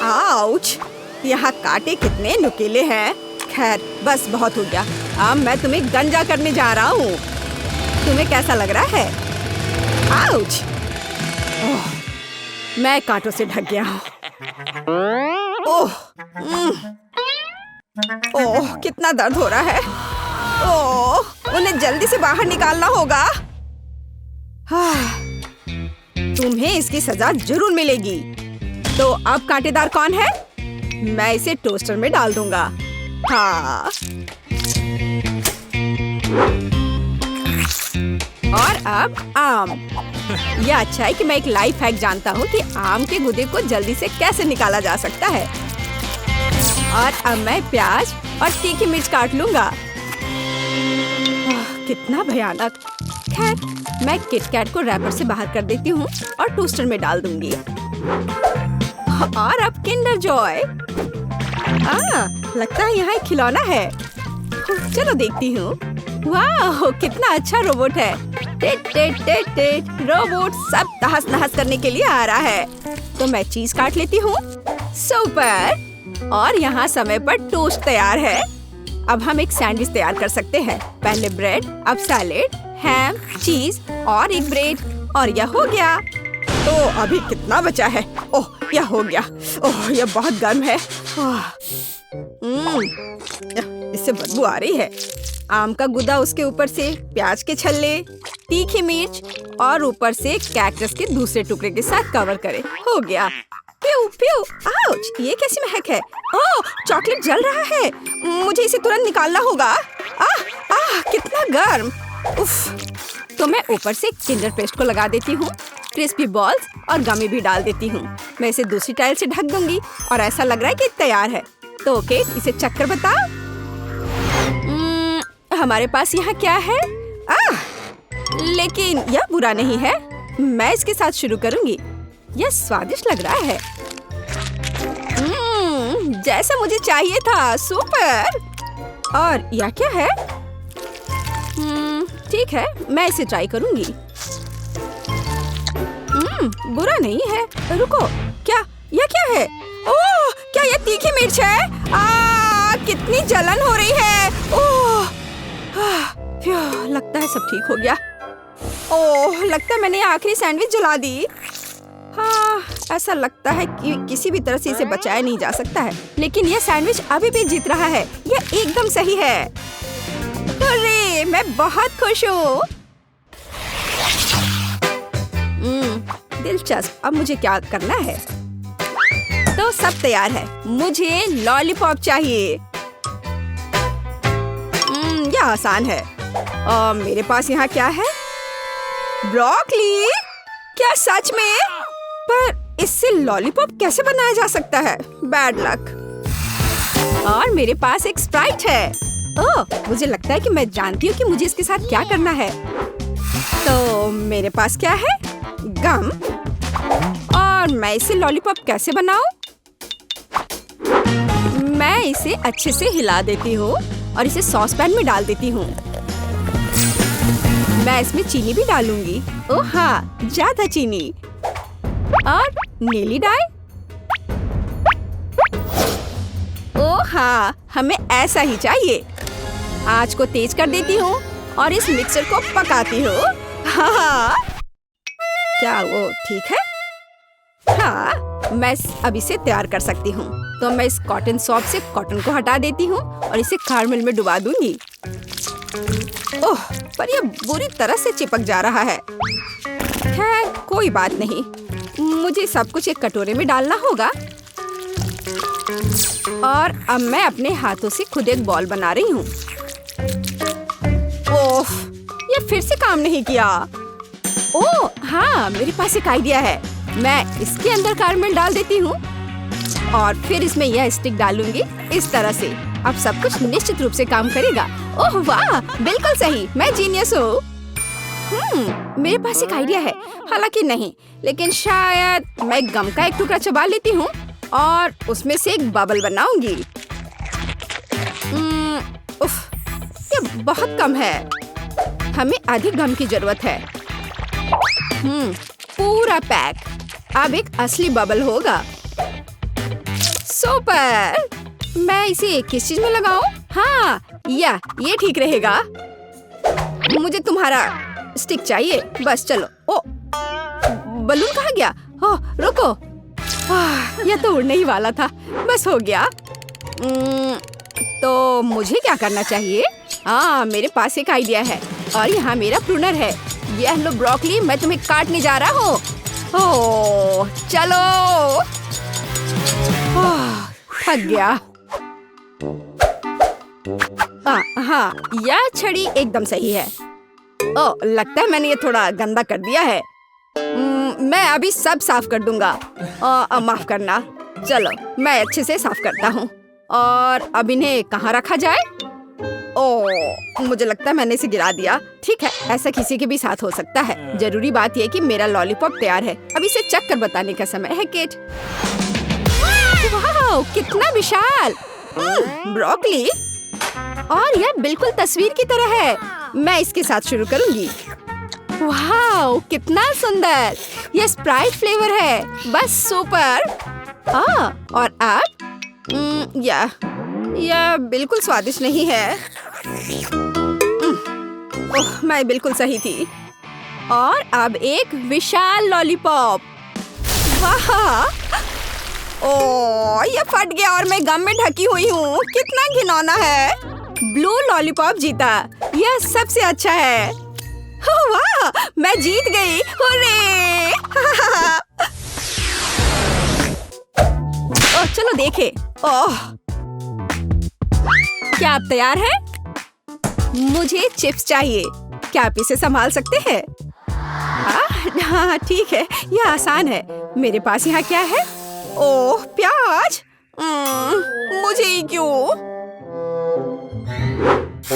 आउच! यहाँ कांटे कितने नुकीले हैं। खैर बस बहुत हो गया। अब मैं तुम्हें गंजा करने जा रहा हूँ। तुम्हें कैसा लग रहा है? आउच! ओह! मैं कांटों से ढक गया हूँ। ओह! ओह! कितना दर्द हो रहा है। ओह! उन्हें जल्दी से बाहर निकालना होगा। तुम्हें इसकी सजा जरूर मिलेगी। तो अब कांटेदार कौन है? मैं इसे टोस्टर में डाल दूंगा। हाँ। और अब आम। यह अच्छा है कि मैं एक लाइफ हैक जानता हूँ कि आम के गूदे को जल्दी से कैसे निकाला जा सकता है। और अब मैं प्याज और तीखी मिर्च काट लूंगा। कितना भयानक। खैर मैं किटकैट को रैपर से बाहर कर देती हूँ और टोस्टर में डाल दूंगी। और अब किंडर जॉय। लगता है यहाँ एक खिलौना है। चलो देखती हूँ। वाह, कितना अच्छा रोबोट है। टेट टेट टेट टेट। रोबोट सब तहस नहस करने के लिए आ रहा है। तो मैं चीज काट लेती हूँ। सुपर। और यहाँ समय पर टोस्ट तैयार है। अब हम एक सैंडविच तैयार कर सकते हैं। पहले ब्रेड, अब सैलेड, हैम, चीज और एक ब्रेड। और यह हो गया। तो अभी कितना बचा है? ओह, यह हो गया। ओह, यह बहुत गर्म है। इससे बदबू आ रही है। आम का गुदा, उसके ऊपर से प्याज के छल्ले, तीखी मिर्च और ऊपर से कैक्टस के दूसरे टुकड़े के साथ कवर करें। हो गया। प्यू प्यू। आउच! ये कैसी महक है? ओह, चॉकलेट जल रहा है। मुझे इसे तुरंत निकालना होगा। कितना गर्म। उफ! तो मैं ऊपर से किंडर पेस्ट को लगा देती हूँ। क्रिस्पी बॉल्स और गमी भी डाल देती हूँ। मैं इसे दूसरी टाइल से ढक दूंगी और ऐसा लग रहा है कि तैयार है। तो ओके, इसे चक्कर बताओ। हमारे पास यहाँ क्या है? लेकिन यह बुरा नहीं है। मैं इसके साथ शुरू करूंगी। यह स्वादिष्ट लग रहा है। जैसा मुझे चाहिए था। सुपर। और यह क्या है? ठीक है, मैं इसे ट्राई करूंगी। बुरा नहीं है। रुको, यह क्या है? ओह, क्या यह तीखी मिर्च है? कितनी जलन हो रही है। ओह, लगता है सब ठीक हो गया। ओह, लगता है मैंने आखिरी सैंडविच जला दी। हाँ, ऐसा लगता है कि किसी भी तरह से इसे बचाया नहीं जा सकता है। लेकिन यह सैंडविच अभी भी जीत रहा है। यह एकदम सही है। अरे, मैं बहुत खुश हूँ। दिलचस्प। अब मुझे क्या करना है? तो सब तैयार है। मुझे लॉलीपॉप चाहिए। यह आसान है। मेरे पास यहाँ क्या है? ब्रोकली। क्या सच में? पर इससे लॉलीपॉप कैसे बनाया जा सकता है? Bad luck. और मेरे पास एक स्प्राइट है। ओह, मुझे लगता है कि मैं जानती हूँ कि मुझे इसके साथ क्या करना है। तो मेरे पास क्या है? गम। और मैं इसे लॉलीपॉप कैसे बनाऊं? मैं इसे अच्छे से हिला देती हूँ और इसे सॉस पैन में डाल देती हूँ। मैं इसमें चीनी भी डालूंगी। ओह हाँ, ज्यादा चीनी। और नीली डाई। ओह हाँ, हमें ऐसा ही चाहिए। आंच को तेज कर देती हूँ और इस मिक्सर को पकाती हूँ। हाँ, क्या वो ठीक है? हाँ, मैं अब इसे तैयार कर सकती हूँ। तो मैं इस कॉटन सॉप से कॉटन को हटा देती हूँ और इसे कैरमल में डुबा दूंगी। ओह, पर यह बुरी तरह से चिपक जा रहा है। खैर कोई बात नहीं, मुझे सब कुछ एक कटोरे में डालना होगा। और अब मैं अपने हाथों से खुद एक बॉल बना रही हूँ। ओह, ये फिर से काम नहीं किया। ओह हाँ, मेरे पास एक आइडिया है। मैं इसके अंदर कैरमल डाल देती हूँ और फिर इसमें यह स्टिक डालूंगी इस तरह से। अब सब कुछ निश्चित रूप से काम करेगा। ओह वाह, बिल्कुल सही, मैं जीनियस हूँ। मेरे पास एक आइडिया है, हालांकि नहीं, लेकिन शायद मैं गम का एक टुकड़ा चबा लेती हूँ और उसमें से एक बबल बनाऊंगी। उफ, ये बहुत कम है। हमें अधिक गम की जरूरत है। पूरा पैक। अब एक असली बबल होगा। सुपर! मैं इसे किस चीज में लगाऊं? हाँ, ये ठीक रहेगा। मुझे तुम्हारा स्टिक चाहिए। बस चलो। ओ, बलून कहाँ गया? ओह, रुको। यह तो उड़ने ही वाला था। बस हो गया। तो मुझे क्या करना चाहिए? हाँ, मेरे पास एक आइडिया है और यहाँ मेरा प्रूनर है। यह लो ब्रोकली, मैं तुम्हें काटने जा रहा हूँ। ओह, चलो। थक गया। हाँ, यह छड़ी एकदम सही है। ओह, लगता है मैंने ये थोड़ा गंदा कर दिया है। मैं अभी सब साफ कर दूंगा। माफ करना। चलो, मैं अच्छे से साफ करता हूँ। और अब इन्हें कहाँ रखा जाए? ओह, मुझे लगता है मैंने इसे गिरा दिया। ठीक है, ऐसा किसी के भी साथ हो सकता है। जरूरी बात यह कि मेरा लॉलीपॉप तैयार है। अब इसे चख कर बताने का समय है, केट। वाह, कितना विशाल ब्रोकली! और यह बिल्कुल तस्वीर की तरह है। मैं इसके साथ शुरू करूंगी। वाह, कितना सुंदर! यह स्प्राइट फ्लेवर है। बस सुपर। और अब यह बिल्कुल स्वादिष्ट नहीं है। ओह, मैं बिल्कुल सही थी। और अब एक विशाल लॉलीपॉप। वाह! ओह, यह फट गया और मैं गम में ढकी हुई हूँ। कितना घिनौना है। ब्लू लॉलीपॉप जीता। यह सबसे अच्छा है। ओह वाह, मैं जीत गई। हुर्रे! ओह, चलो देखें। ओह, क्या आप तैयार हैं? मुझे चिप्स चाहिए। क्या आप इसे संभाल सकते हैं? हाँ, ठीक है, यह आसान है। मेरे पास यहाँ क्या है? ओह, प्याज। मुझे ही क्यों?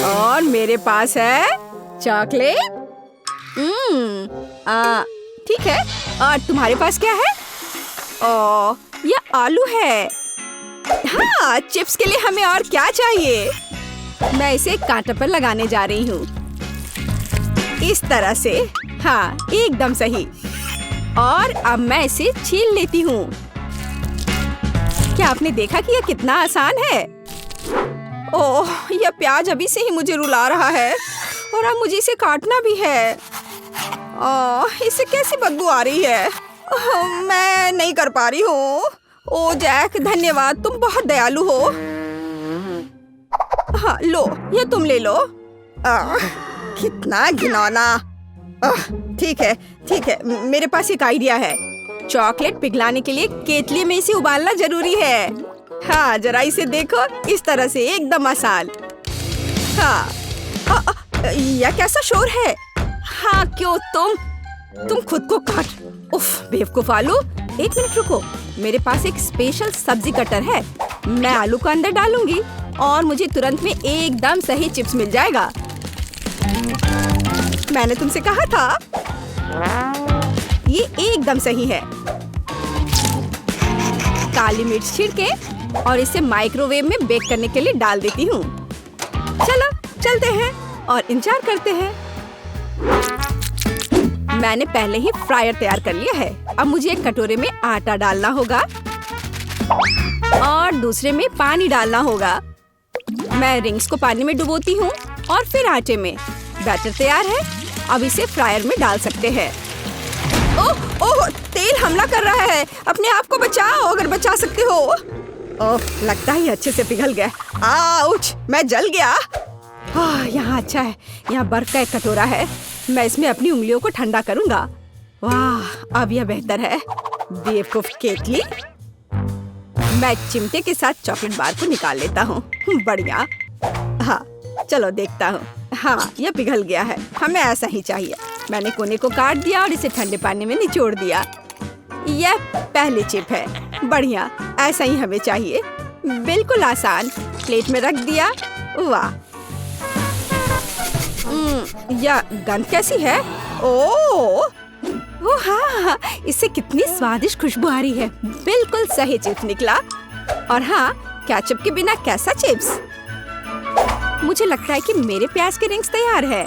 और मेरे पास है चॉकलेट। ठीक है। और तुम्हारे पास क्या है? ओह, यह आलू है। हाँ, चिप्स के लिए हमें और क्या चाहिए? मैं इसे कांटे पर लगाने जा रही हूँ। इस तरह से। हाँ, एकदम सही। और अब मैं इसे छील लेती हूँ। क्या आपने देखा कि यह कितना आसान है? ओह, यह प्याज अभी से ही मुझे रुला रहा है और अब मुझे इसे काटना भी है। ओह, इससे कैसी बदबू आ रही है। ओह, मैं नहीं कर पा रही हूँ। ओह जैक, धन्यवाद, तुम बहुत दयालु हो। हाँ, लो, ये तुम ले लो। कितना घिनौना। ठीक है, मेरे पास एक आइडिया है। चॉकलेट पिघलाने के लिए केतली में इसे उबालना जरूरी है। हाँ, जरा इसे देखो, इस तरह से एकदम आसान। हाँ, यह कैसा शोर है? हाँ, क्यों तुम खुद को काट। उफ, बेवकूफ आलू। एक मिनट रुको, मेरे पास एक स्पेशल सब्जी कटर है। मैं आलू को अंदर डालूंगी और मुझे तुरंत में एकदम सही चिप्स मिल जाएगा। मैंने तुमसे कहा था। ये एकदम सही है। काली मिर्च छिड़के और इसे माइक्रोवेव में बेक करने के लिए डाल देती हूँ। चलो चलते हैं और इंतजार करते हैं। मैंने पहले ही फ्रायर तैयार कर लिया है। अब मुझे एक कटोरे में आटा डालना होगा और दूसरे में पानी डालना होगा। मैं रिंग्स को पानी में डुबोती हूँ और फिर आटे में। बैटर तैयार है। अब इसे फ्रायर में डाल सकते हैं। ओह, तेल हमला कर रहा है। अपने आप को बचाओ अगर बचा सकते हो। ओह, लगता है अच्छे से पिघल गया। आउच, मैं जल गया। यहाँ अच्छा है, यहाँ बर्फ का एक कटोरा है। मैं इसमें अपनी उंगलियों को ठंडा करूंगा। वाह, अब यह बेहतर है। बेवकूफ केतली। मैं चिमटे के साथ चॉकलेट बार को निकाल लेता हूँ। बढ़िया। हाँ, चलो देखता हूँ। हाँ, यह पिघल गया है। हमें ऐसा ही चाहिए। मैंने कोने को काट दिया और इसे ठंडे पानी में निचोड़ दिया। यह पहली चिप है। बढ़िया, ऐसा ही हमें चाहिए। बिल्कुल आसान। प्लेट में रख दिया। वाह, यह गंध कैसी है? ओह हाँ, इससे कितनी स्वादिष्ट खुशबू आ रही है। बिल्कुल सही चिप्स निकला। और हाँ, केचप के बिना कैसा चिप्स? मुझे लगता है कि मेरे प्याज के रिंग्स तैयार है।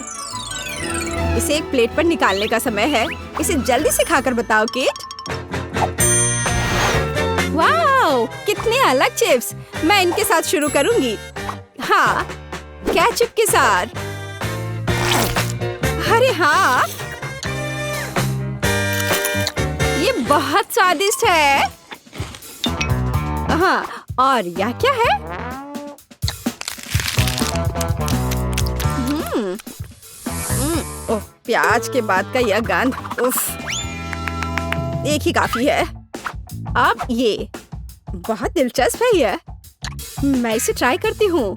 इसे एक प्लेट पर निकालने का समय है। इसे जल्दी से खाकर बताओ केट। वाओ, कितने अलग चिप्स। मैं इनके साथ शुरू करूंगी। हाँ, केचप के साथ। अरे हाँ, ये बहुत स्वादिष्ट है। हाँ, और यह क्या है? ओह, प्याज के बाद का यह गंध। उफ, एक ही काफी है। अब ये बहुत दिलचस्प है। यह मैं इसे ट्राई करती हूँ।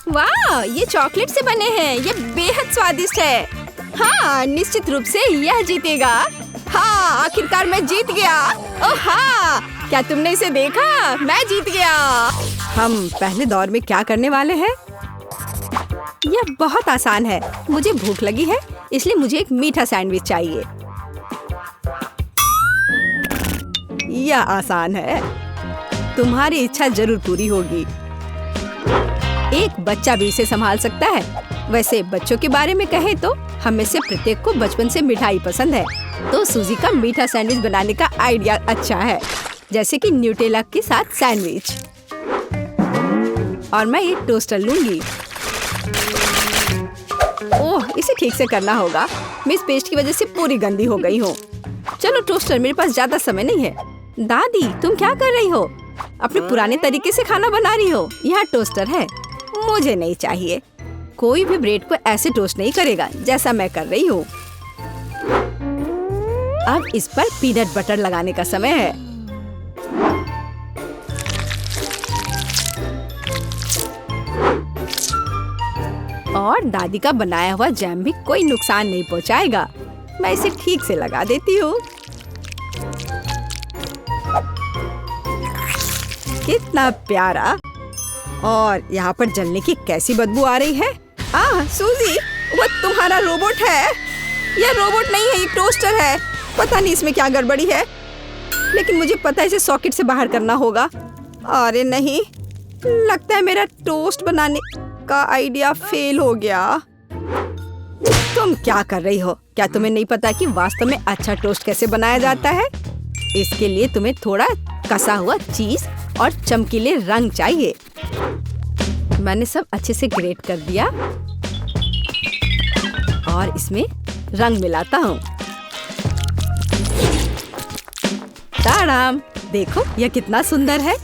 वाह, ये चॉकलेट से बने हैं। ये बेहद स्वादिष्ट है। हाँ, निश्चित रूप से यह जीतेगा। हाँ, आखिरकार मैं जीत गया। ओह हाँ, क्या तुमने इसे देखा? मैं जीत गया। हम पहले दौर में क्या करने वाले हैं? यह बहुत आसान है। मुझे भूख लगी है, इसलिए मुझे एक मीठा सैंडविच चाहिए। यह आसान है। तुम्हारी इच्छा जरूर पूरी होगी। एक बच्चा भी इसे संभाल सकता है। वैसे बच्चों के बारे में कहें तो हम में से प्रत्येक को बचपन से मिठाई पसंद है। तो सूजी का मीठा सैंडविच बनाने का आइडिया अच्छा है, जैसे कि न्यूटेला के साथ सैंडविच। और मैं एक टोस्टर लूंगी। ओह, इसे ठीक से करना होगा। मैं इस पेस्ट की वजह से पूरी गंदी हो गई हूँ। चलो टोस्टर, मेरे पास ज्यादा समय नहीं है। दादी, तुम क्या कर रही हो? अपने पुराने तरीके से खाना बना रही हो। यहाँ टोस्टर है। मुझे नहीं चाहिए। कोई भी ब्रेड को ऐसे टोस्ट नहीं करेगा जैसा मैं कर रही हूँ। अब इस पर पीनट बटर लगाने का समय है। और दादी का बनाया हुआ जैम भी कोई नुकसान नहीं पहुँचाएगा। मैं इसे ठीक से लगा देती हूँ। कितना प्यारा। और यहाँ पर जलने की कैसी बदबू आ रही है। सूजी, वो तुम्हारा रोबोट है। यह रोबोट नहीं है, ये टोस्टर है। पता नहीं इसमें क्या गड़बड़ी है, लेकिन मुझे पता है इसे सॉकेट से बाहर करना होगा। अरे नहीं, लगता है मेरा टोस्ट बनाने का आइडिया फेल हो गया। तुम क्या कर रही हो? क्या तुम्हें नहीं पता कि वास्तव में अच्छा टोस्ट कैसे बनाया जाता है? इसके लिए तुम्हें थोड़ा कसा हुआ चीज और चमकीले रंग चाहिए। मैंने सब अच्छे से ग्रेट कर दिया और इसमें रंग मिलाता हूँ। ताड़ाम, देखो यह कितना सुंदर है।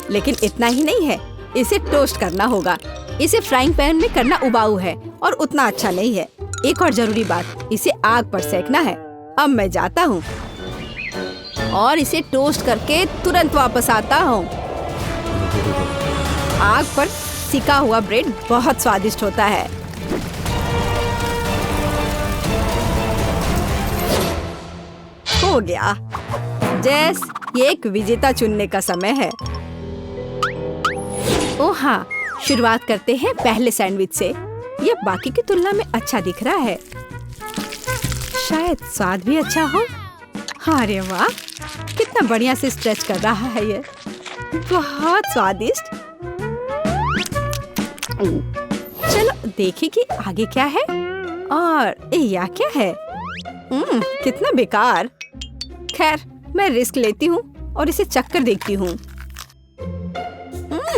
लेकिन इतना ही नहीं है, इसे टोस्ट करना होगा। इसे फ्राइंग पैन में करना उबाऊ है और उतना अच्छा नहीं है। एक और जरूरी बात, इसे आग पर सेकना है। अब मैं जाता हूँ और इसे टोस्ट करके तुरंत वापस आता हूँ। आग पर सिका हुआ ब्रेड बहुत स्वादिष्ट होता है। हो गया। जेस, ये एक विजेता चुनने का समय है। ओह हाँ, शुरुआत करते हैं पहले सैंडविच से। यह बाकी की तुलना में अच्छा दिख रहा है। शायद स्वाद भी अच्छा हो। अरे वाह, कितना बढ़िया से स्ट्रेच कर रहा है ये। बहुत स्वादिष्ट। चलो देखें कि आगे क्या है। और यह क्या है? कितना बेकार। खैर, मैं रिस्क लेती हूँ और इसे चखकर देखती हूँ।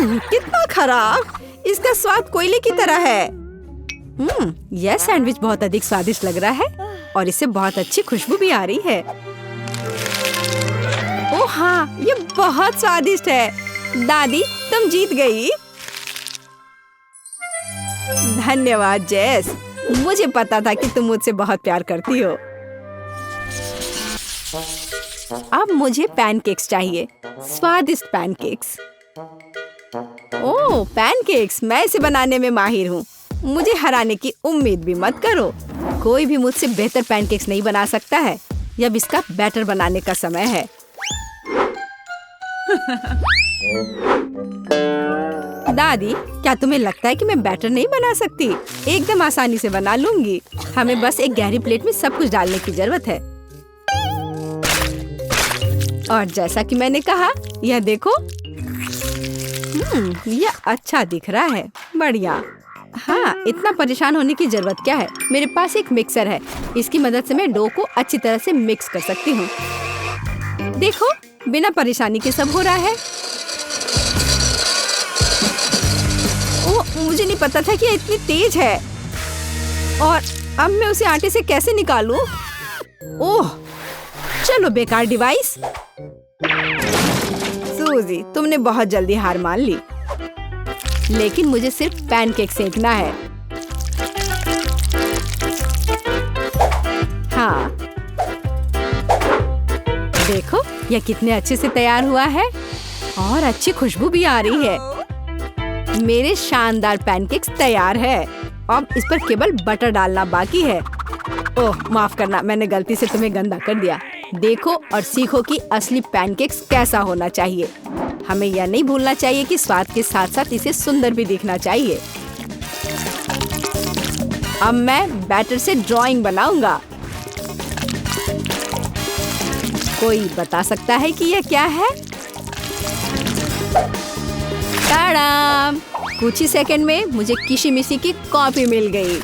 कितना खराब। इसका स्वाद कोयले की तरह है। यह सैंडविच बहुत अधिक स्वादिष्ट लग रहा है और इससे बहुत अच्छी खुशबू भी आ रही है। ओह हाँ, ये बहुत स्वादिष्ट है। दादी तुम जीत गई। धन्यवाद जेस, मुझे पता था कि तुम मुझसे बहुत प्यार करती हो। अब मुझे पैनकेक्स चाहिए, स्वादिष्ट पैनकेक्स। ओह पैनकेक्स, मैं इसे बनाने में माहिर हूँ। मुझे हराने की उम्मीद भी मत करो। कोई भी मुझसे बेहतर पैनकेक्स नहीं बना सकता है। अब इसका बैटर बनाने का समय है। दादी, क्या तुम्हें लगता है कि मैं बैटर नहीं बना सकती? एकदम आसानी से बना लूंगी। हमें बस एक गहरी प्लेट में सब कुछ डालने की जरूरत है। और जैसा कि मैंने कहा, यह देखो। यह अच्छा दिख रहा है। बढ़िया। हाँ, इतना परेशान होने की जरूरत क्या है? मेरे पास एक मिक्सर है। इसकी मदद से मैं डो को अच्छी तरह से मिक्स कर सकती हूँ। देखो, बिना परेशानी के सब हो रहा है। ओह, मुझे नहीं पता था कि ये इतनी तेज है। और अब मैं उसे आटे से कैसे निकालूं? ओह, चलो बेकार डिवाइस। सूजी, तुमने बहुत जल्दी हार मान ली। लेकिन मुझे सिर्फ पैनकेक सेकना है। हाँ, देखो यह कितने अच्छे से तैयार हुआ है और अच्छी खुशबू भी आ रही है। मेरे शानदार पैनकेक्स तैयार है। अब इस पर केवल बटर डालना बाकी है। ओह माफ करना, मैंने गलती से तुम्हें गंदा कर दिया। देखो और सीखो कि असली पैनकेक्स कैसा होना चाहिए। हमें यह नहीं भूलना चाहिए कि स्वाद के साथ साथ इसे सुंदर भी दिखना चाहिए। अब मैं बैटर से ड्राइंग बनाऊंगा। कोई बता सकता है कि यह क्या है? टाडाम! कुछ ही सेकंड में मुझे किशी-मिशी की कॉफी मिल गई।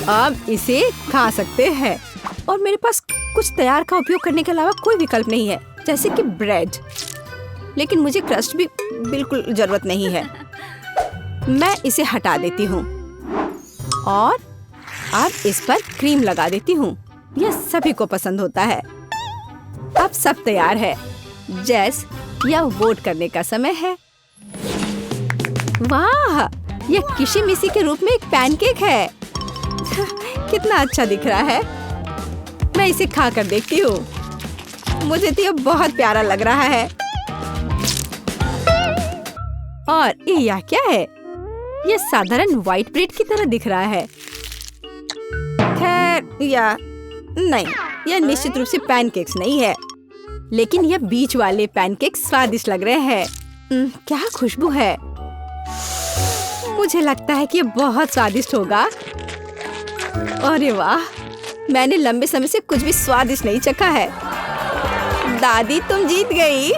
अब इसे खा सकते हैं। और मेरे पास कुछ तैयार का उपयोग करने के अलावा कोई विकल्प नहीं है, जैसे कि ब्रेड। लेकिन मुझे क्रस्ट भी बिल्कुल जरूरत नहीं है। मैं इसे हटा देती हूँ और अब इस पर क्रीम लगा देती हूँ। यह सभी को पसंद होता है। अब सब तैयार है। जेस, यह वोट करने का समय है। वाह, यह किशी-मिशी के रूप में एक पैनकेक है। कितना अच्छा दिख रहा है। मैं इसे खा कर देखती हूँ। मुझे तो यह बहुत प्यारा लग रहा है। और यह क्या है? यह साधारण व्हाइट ब्रेड की तरह दिख रहा है। खैर, या नहीं, यह निश्चित रूप से पैनकेक्स नहीं है। लेकिन यह बीच वाले पैनकेक्स स्वादिष्ट लग रहे हैं। क्या खुशबू है। मुझे लगता है कि यह बहुत स्वादिष्ट होगा। अरे वाह, मैंने लंबे समय से कुछ भी स्वादिष्ट नहीं चखा है। दादी तुम जीत गई।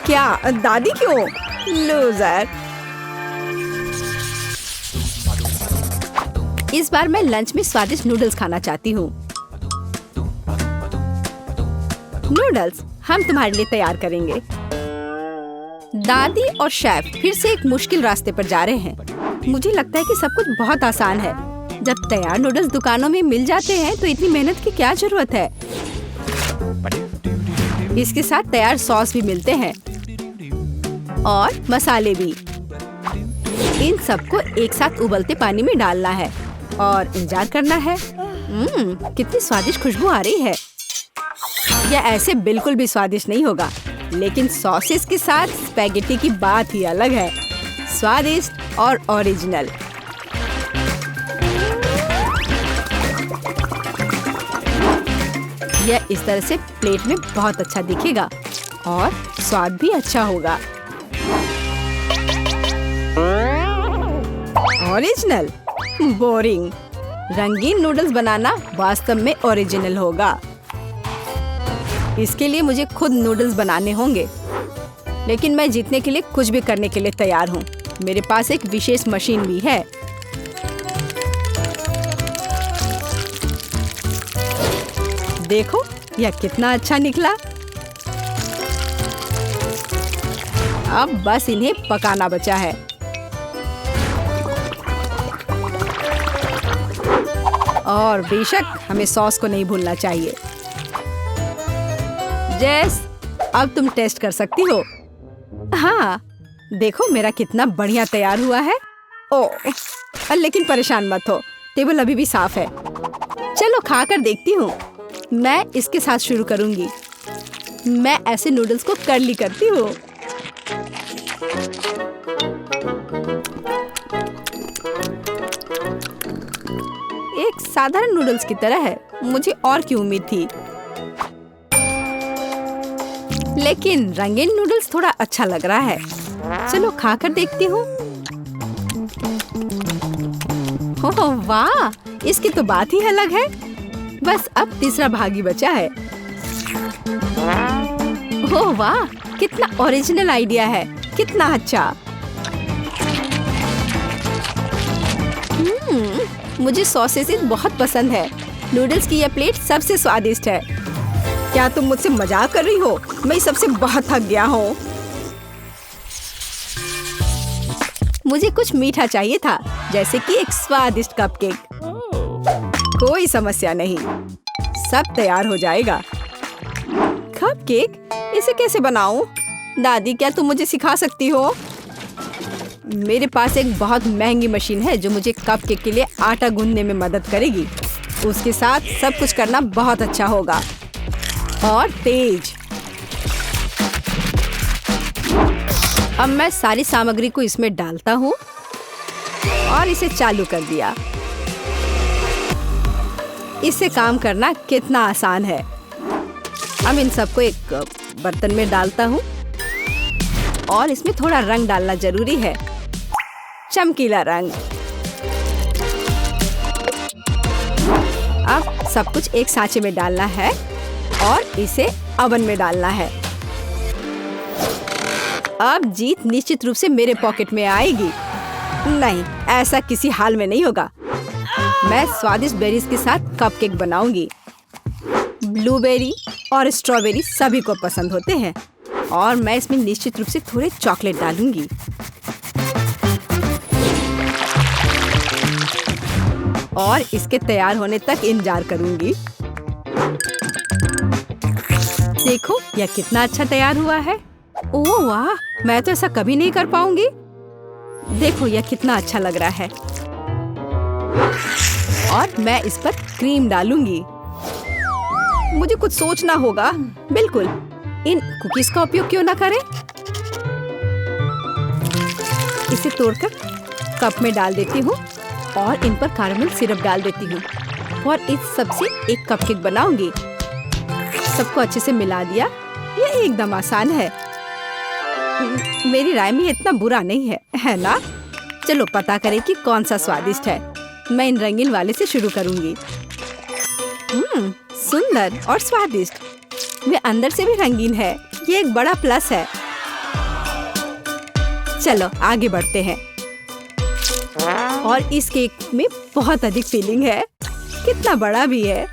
क्या दादी क्यों? लूजर। इस बार मैं लंच में स्वादिष्ट नूडल्स खाना चाहती हूँ। नूडल्स हम तुम्हारे लिए तैयार करेंगे। दादी और शेफ फिर से एक मुश्किल रास्ते पर जा रहे हैं। मुझे लगता है कि सब कुछ बहुत आसान है। जब तैयार नूडल्स दुकानों में मिल जाते हैं तो इतनी मेहनत की क्या जरूरत है। इसके साथ तैयार सॉस भी मिलते हैं और मसाले भी। इन सबको एक साथ उबलते पानी में डालना है और इंतजार करना है। कितनी स्वादिष्ट खुशबू आ रही है। यह ऐसे बिल्कुल भी स्वादिष्ट नहीं होगा, लेकिन सॉसेस के साथ स्पैगेटी की बात ही अलग है। स्वादिष्ट और ओरिजिनल। यह इस तरह से प्लेट में बहुत अच्छा दिखेगा और स्वाद भी अच्छा होगा। ओरिजिनल? बोरिंग। रंगीन नूडल्स बनाना वास्तव में ओरिजिनल होगा। इसके लिए मुझे खुद नूडल्स बनाने होंगे। लेकिन मैं जीतने के लिए कुछ भी करने के लिए तैयार हूँ। मेरे पास एक विशेष मशीन भी है। देखो यह कितना अच्छा निकला। अब बस इन्हें पकाना बचा है। और बेशक हमें सॉस को नहीं भूलना चाहिए। जेस, अब तुम टेस्ट कर सकती हो। हाँ, देखो मेरा कितना बढ़िया तैयार हुआ है। ओह, लेकिन परेशान मत हो, टेबल अभी भी साफ है। चलो खा कर देखती हूँ। मैं इसके साथ शुरू करूंगी। मैं ऐसे नूडल्स को कर्ली करती हूँ। एक साधारण नूडल्स की तरह है, मुझे और की उम्मीद थी। लेकिन रंगीन नूडल्स थोड़ा अच्छा लग रहा है। चलो खाकर देखती हूँ। ओह वाह, इसकी तो बात ही अलग है। बस अब तीसरा भाग ही बचा है। ओह वाह, कितना ओरिजिनल आइडिया है, कितना अच्छा। मुझे सॉसेसेस बहुत पसंद है। नूडल्स की यह प्लेट सबसे स्वादिष्ट है। क्या तुम मुझसे मजाक कर रही हो? मैं इस सबसे बहुत थक गया हूँ। मुझे कुछ मीठा चाहिए था, जैसे कि एक स्वादिष्ट कपकेक। कोई समस्या नहीं, सब तैयार हो जाएगा। कपकेक? इसे कैसे बनाऊं? दादी, क्या तुम मुझे सिखा सकती हो? मेरे पास एक बहुत महंगी मशीन है जो मुझे कपकेक के लिए आटा गूंदने में मदद करेगी। उसके साथ सब कुछ करना बहुत अच्छा होगा और तेज। अब मैं सारी सामग्री को इसमें डालता हूँ और इसे चालू कर दिया। इससे काम करना कितना आसान है। अब इन सबको एक बर्तन में डालता हूँ और इसमें थोड़ा रंग डालना जरूरी है, चमकीला रंग। अब सब कुछ एक सांचे में डालना है और इसे ओवन में डालना है। अब जीत निश्चित रूप से मेरे पॉकेट में आएगी। नहीं, ऐसा किसी हाल में नहीं होगा। मैं स्वादिष्ट बेरीज के साथ कपकेक बनाऊंगी। ब्लूबेरी और स्ट्रॉबेरी सभी को पसंद होते हैं और मैं इसमें निश्चित रूप से थोड़े चॉकलेट डालूंगी। और इसके तैयार होने तक इंतजार करूंगी। देखो यह कितना अच्छा तैयार हुआ है। ओह वाह, मैं तो ऐसा कभी नहीं कर पाऊंगी। देखो यह कितना अच्छा लग रहा है। और मैं इस पर क्रीम डालूंगी। मुझे कुछ सोचना होगा। बिल्कुल, इन कुकीज का उपयोग क्यों ना करें। इसे तोड़कर कप में डाल देती हूँ और इन पर कैरेमल सिरप डाल देती हूँ और इस सब से एक कपकेक बनाऊंगी। सबको अच्छे से मिला दिया। यह एकदम आसान है। मेरी राय में इतना बुरा नहीं है ना? चलो पता करें कि कौन सा स्वादिष्ट है। मैं इन रंगीन वाले से शुरू करूंगी। सुंदर और स्वादिष्ट। वे अंदर से भी रंगीन है। ये एक बड़ा प्लस है। चलो आगे बढ़ते हैं। और इस केक में बहुत अधिक फिलिंग है। कितना बड़ा भी है।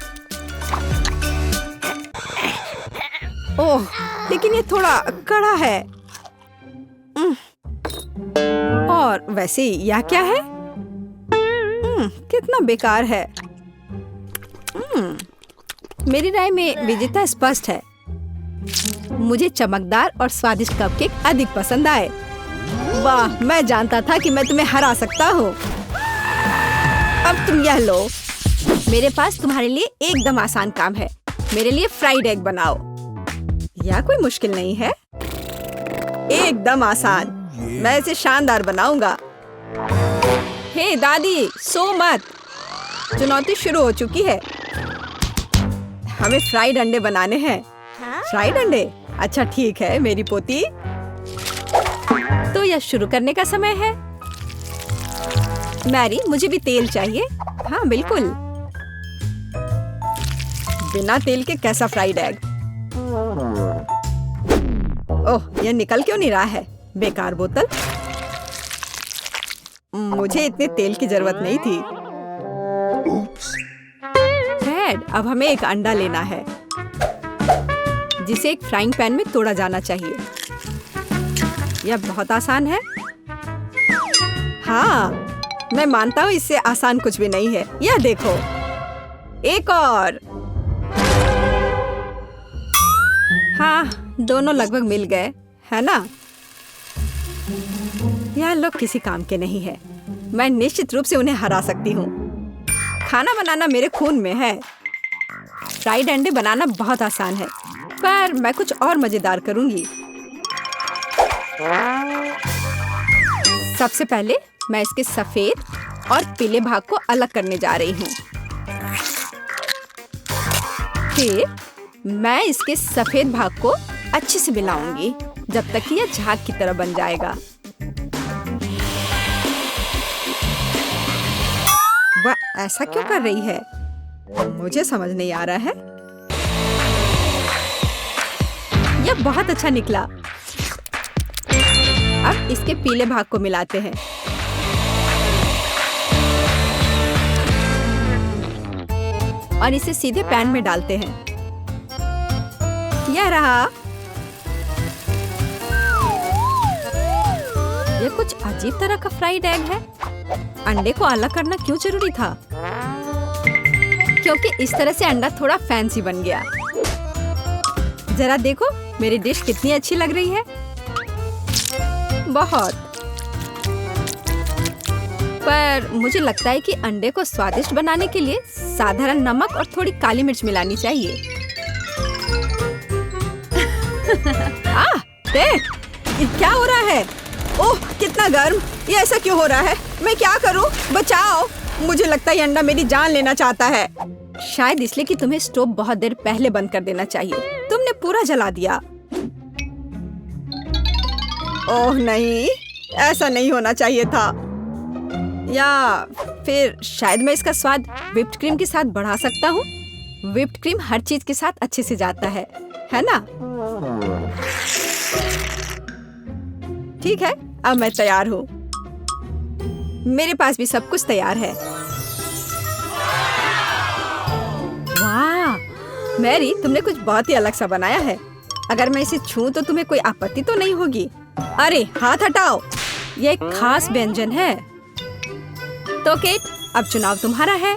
ओह, लेकिन ये थोड़ा कड़ा है। और वैसे यह क्या है? कितना बेकार है। मेरी राय में विजेता स्पष्ट है। मुझे चमकदार और स्वादिष्ट कपकेक अधिक पसंद आए। वाह, मैं जानता था कि मैं तुम्हें हरा सकता हूँ। अब तुम यह लो। मेरे पास तुम्हारे लिए एकदम आसान काम है। मेरे लिए फ्राइड एग बनाओ। यह कोई मुश्किल नहीं है, एकदम आसान। मैं इसे शानदार बनाऊंगा। हे दादी, सो मत। चुनौती शुरू हो चुकी है। हमें फ्राइड अंडे बनाने हैं। फ्राइड अंडे? अच्छा ठीक है मेरी पोती। तो यह शुरू करने का समय है। मैरी, मुझे भी तेल चाहिए। हाँ बिल्कुल। बिना तेल के कैसा फ्राइड एग? ओह, यह निकल क्यों नहीं रहा है? बेकार बोतल। मुझे इतने तेल की जरूरत नहीं थी। फ्रेड, अब हमें एक अंडा लेना है जिसे एक फ्राइंग पैन में तोड़ा जाना चाहिए। यह बहुत आसान है। हाँ, मैं मानता हूँ इससे आसान कुछ भी नहीं है। यह देखो, एक और। हाँ, दोनों लगभग मिल गए, है ना? यह लोग किसी काम के नहीं है। मैं निश्चित रूप से उन्हें हरा सकती हूँ। खाना बनाना मेरे खून में है। फ्राइड अंडे बनाना बहुत आसान है, पर मैं कुछ और मजेदार करूंगी। सबसे पहले मैं इसके सफेद और पीले भाग को अलग करने जा रही हूँ। फिर मैं इसके सफेद भाग को अच्छे से मिलाऊंगी जब तक कि यह झाग की तरह बन जाएगा। वह ऐसा क्यों कर रही है? मुझे समझ नहीं आ रहा है। यह बहुत अच्छा निकला। अब इसके पीले भाग को मिलाते हैं। और इसे सीधे पैन में डालते हैं। यह रहा। यह कुछ अजीब तरह का फ्राइड एग है। अंडे को अलग करना क्यों जरूरी था? क्योंकि इस तरह से अंडा थोड़ा फैंसी बन गया। जरा देखो मेरी डिश कितनी अच्छी लग रही है। बहुत। पर मुझे लगता है कि अंडे को स्वादिष्ट बनाने के लिए साधारण नमक और थोड़ी काली मिर्च मिलानी चाहिए। देख, ये क्या हो रहा है? ओह, कितना गर्म! ये ऐसा क्यों हो रहा है? मैं क्या करूं? बचाओ! मुझे लगता है ये अंडा मेरी जान लेना चाहता है। शायद इसलिए कि तुम्हें स्टोव बहुत देर पहले बंद कर देना चाहिए। तुमने पूरा जला दिया। ओह नहीं, ऐसा नहीं होना चाहिए था। या फिर शायद मैं इसका स्वाद व्हिप्ड क्रीम के साथ बढ़ा सकता हूँ। व्हिप्ड क्रीम हर चीज के साथ अच्छे से जाता है ना? ठीक है, अब मैं तैयार हूँ। मेरे पास भी सब कुछ तैयार है। वाह, मैरी, तुमने कुछ बहुत ही अलग सा बनाया है। अगर मैं इसे छूं तो तुम्हें कोई आपत्ति तो नहीं होगी? अरे हाथ हटाओ, यह एक खास व्यंजन है। तो केट, अब चुनाव तुम्हारा है।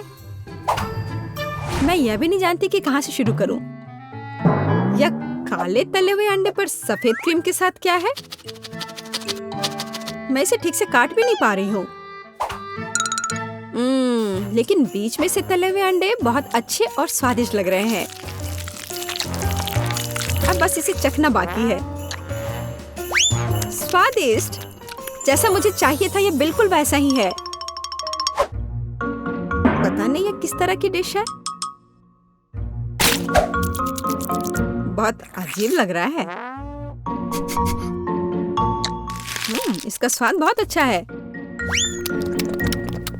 मैं यह भी नहीं जानती कि कहाँ से शुरू करूं। यह काले तले हुए अंडे पर सफेद क्रीम के साथ क्या है? मैं इसे ठीक से काट भी नहीं पा रही हूँ। लेकिन बीच में से तले हुए अंडे बहुत अच्छे और स्वादिष्ट लग रहे हैं। अब बस इसे चखना बाकी है। स्वादिष्ट, जैसा मुझे चाहिए था, यह बिल्कुल वैसा ही है। पता नहीं यह किस तरह की डिश है। बहुत अजीब लग रहा है। इसका स्वाद बहुत अच्छा है।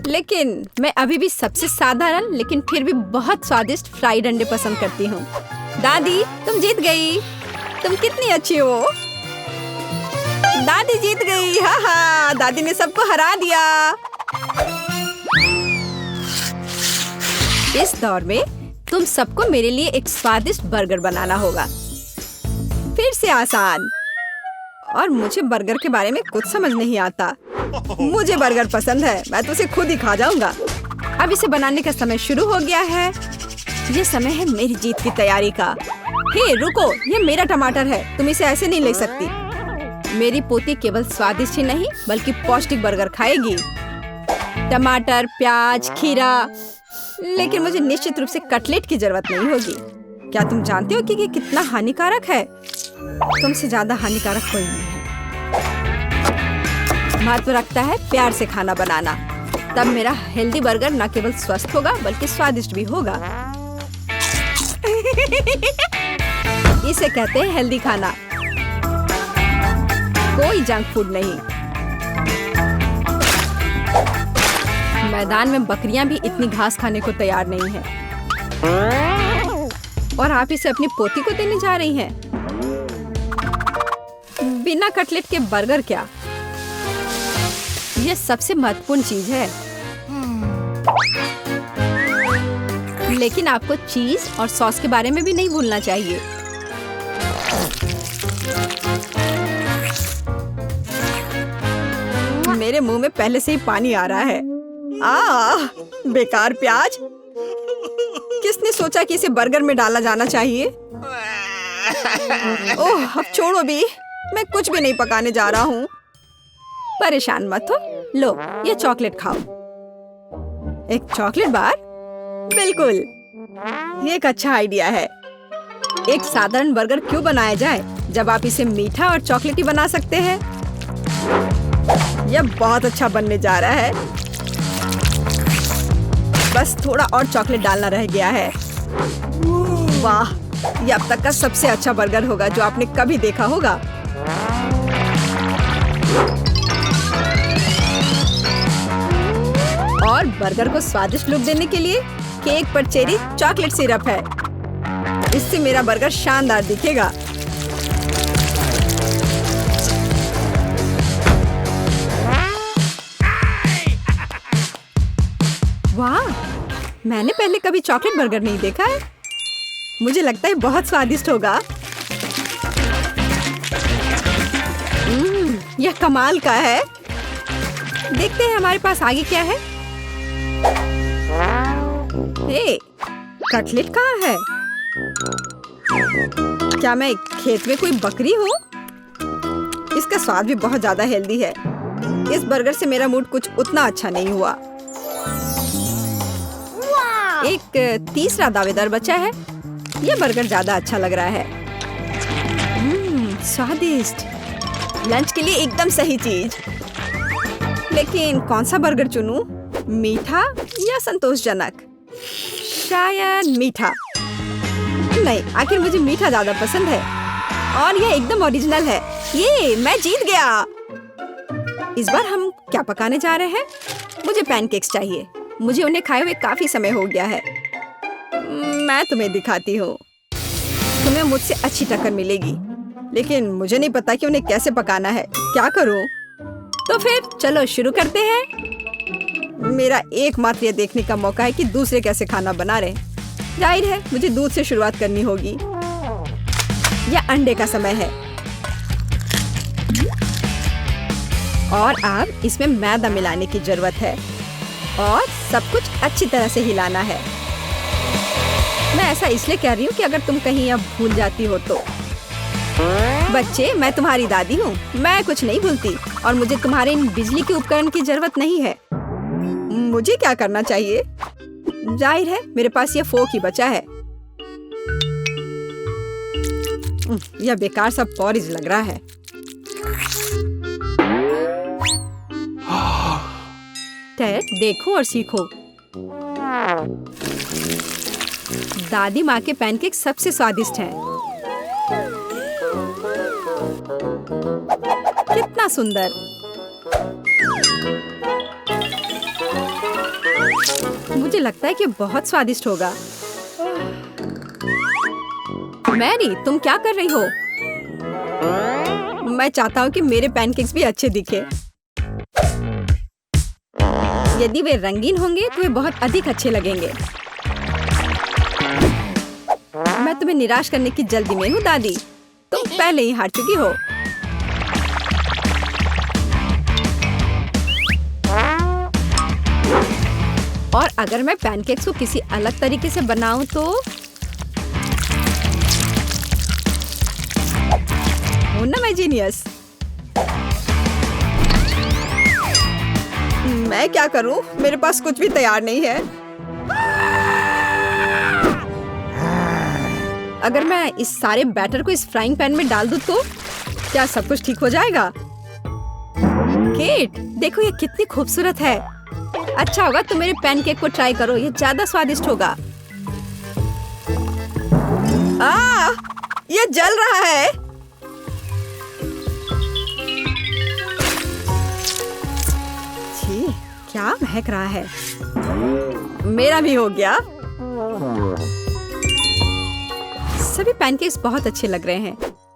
लेकिन मैं अभी भी सबसे साधारण लेकिन फिर भी बहुत स्वादिष्ट फ्राइड अंडे पसंद करती हूँ। दादी, तुम जीत गई। तुम कितनी अच्छी हो। दादी जीत गई। हा, दादी ने सबको हरा दिया। इस दौर में तुम सबको मेरे लिए एक स्वादिष्ट बर्गर बनाना होगा। फिर से आसान। और मुझे बर्गर के बारे में कुछ समझ नहीं आता। मुझे बर्गर पसंद है, मैं तो उसे खुद ही खा जाऊंगा। अब इसे बनाने का समय शुरू हो गया है। ये समय है मेरी जीत की तैयारी का। हे रुको, ये मेरा टमाटर है, तुम इसे ऐसे नहीं ले सकती। मेरी पोती केवल स्वादिष्ट ही नहीं बल्कि पौष्टिक बर्गर खाएगी। टमाटर, प्याज, खीरा। लेकिन मुझे निश्चित रूप से कटलेट की जरूरत नहीं होगी। क्या तुम जानते हो कि ये कितना हानिकारक है? तुमसे ज्यादा हानिकारक कोई नहीं है। महत्व रखता है प्यार से खाना बनाना। तब मेरा हेल्दी बर्गर न केवल स्वस्थ होगा बल्कि स्वादिष्ट भी होगा। इसे कहते हैं हेल्दी खाना, कोई जंक फूड नहीं। मैदान में बकरियां भी इतनी घास खाने को तैयार नहीं है। और आप इसे अपनी पोती को देने जा रही हैं। बिना कटलेट के बर्गर क्या? यह सबसे महत्वपूर्ण चीज है। लेकिन आपको चीज और सॉस के बारे में भी नहीं भूलना चाहिए। मेरे मुंह में पहले से ही पानी आ रहा है। बेकार प्याज। किसने सोचा कि इसे बर्गर में डाला जाना चाहिए? ओह, अब छोड़ो भी, मैं कुछ भी नहीं पकाने जा रहा हूँ। परेशान मत हो, लो ये चॉकलेट खाओ। एक चॉकलेट बार? बिल्कुल, ये एक अच्छा आइडिया है। एक साधारण बर्गर क्यों बनाया जाए जब आप इसे मीठा और चॉकलेटी बना सकते हैं। यह बहुत अच्छा बनने जा रहा है। बस थोड़ा और चॉकलेट डालना रह गया है। वाह, यह अब तक का सबसे अच्छा बर्गर होगा जो आपने कभी देखा होगा। और बर्गर को स्वादिष्ट लुक देने के लिए केक पर चेरी चॉकलेट सिरप है। इससे मेरा बर्गर शानदार दिखेगा। वाह, मैंने पहले कभी चॉकलेट बर्गर नहीं देखा है। मुझे लगता है बहुत स्वादिष्ट होगा। यह कमाल का है। देखते हैं हमारे पास आगे क्या है। हे, कटलेट कहाँ है? क्या मैं खेत में कोई बकरी हूँ? इसका स्वाद भी बहुत ज्यादा हेल्दी है। इस बर्गर से मेरा मूड कुछ उतना अच्छा नहीं हुआ। एक तीसरा दावेदार बचा है। यह बर्गर ज्यादा अच्छा लग रहा है। स्वादिष्ट, लंच के लिए एकदम सही चीज। लेकिन कौन सा बर्गर चुनूं? मीठा या संतोषजनक? शायद मीठा। नहीं, आखिर मुझे मीठा ज्यादा पसंद है और यह एकदम ओरिजिनल है। ये मैं जीत गया। इस बार हम क्या पकाने जा रहे हैं? मुझे पैनकेक्स चाहिए। मुझे उन्हें खाए हुए काफी समय हो गया है। मैं तुम्हें दिखाती हूँ। तुम्हें मुझसे अच्छी टक्कर मिलेगी, लेकिन मुझे नहीं पता कि उन्हें कैसे पकाना है। क्या करूँ? तो फिर चलो शुरू करते हैं। मेरा एकमात्र यह देखने का मौका है कि दूसरे कैसे खाना बना रहे। जाहिर है मुझे दूध से शुरुआत करनी होगी। यह अंडे का समय है और अब इसमें मैदा मिलाने की जरूरत है और सब कुछ अच्छी तरह से हिलाना है। मैं ऐसा इसलिए कह रही हूँ कि अगर तुम कहीं अब भूल जाती हो तो। बच्चे, मैं तुम्हारी दादी हूँ। मैं कुछ नहीं भूलती और मुझे तुम्हारे इन बिजली के उपकरण की जरूरत नहीं है। मुझे क्या करना चाहिए? जाहिर है मेरे पास ये फोक ही बचा है। यह बेकार सा पॉरिज लग रहा है। टेड, देखो और सीखो। दादी माँ के पैनकेक सबसे स्वादिष्ट हैं। कितना सुंदर। मुझे लगता है कि बहुत स्वादिष्ट होगा। मैरी, तुम क्या कर रही हो? मैं चाहता हूँ कि मेरे पैनकेक्स भी अच्छे दिखे। यदि वे रंगीन होंगे तो वे बहुत अधिक अच्छे लगेंगे। मैं तुम्हें निराश करने की जल्दी में हूँ दादी। तुम पहले ही हार चुकी हो। और अगर मैं पैनकेक्स को किसी अलग तरीके से बनाऊं तो हूं ना मैं जीनियस। मैं क्या करूं? मेरे पास कुछ भी तैयार नहीं है। अगर मैं इस सारे बैटर को इस फ्राइंग पैन में डाल दूं तो क्या सब कुछ ठीक हो जाएगा? केट, देखो ये कितनी खूबसूरत है। अच्छा होगा तुम मेरे पैनकेक को ट्राई करो, ये ज्यादा स्वादिष्ट होगा। ये जल रहा है। छी, क्या महक रहा है। मेरा भी हो गया। सभी पैनकेक्स बहुत अच्छे लग रहे हैं।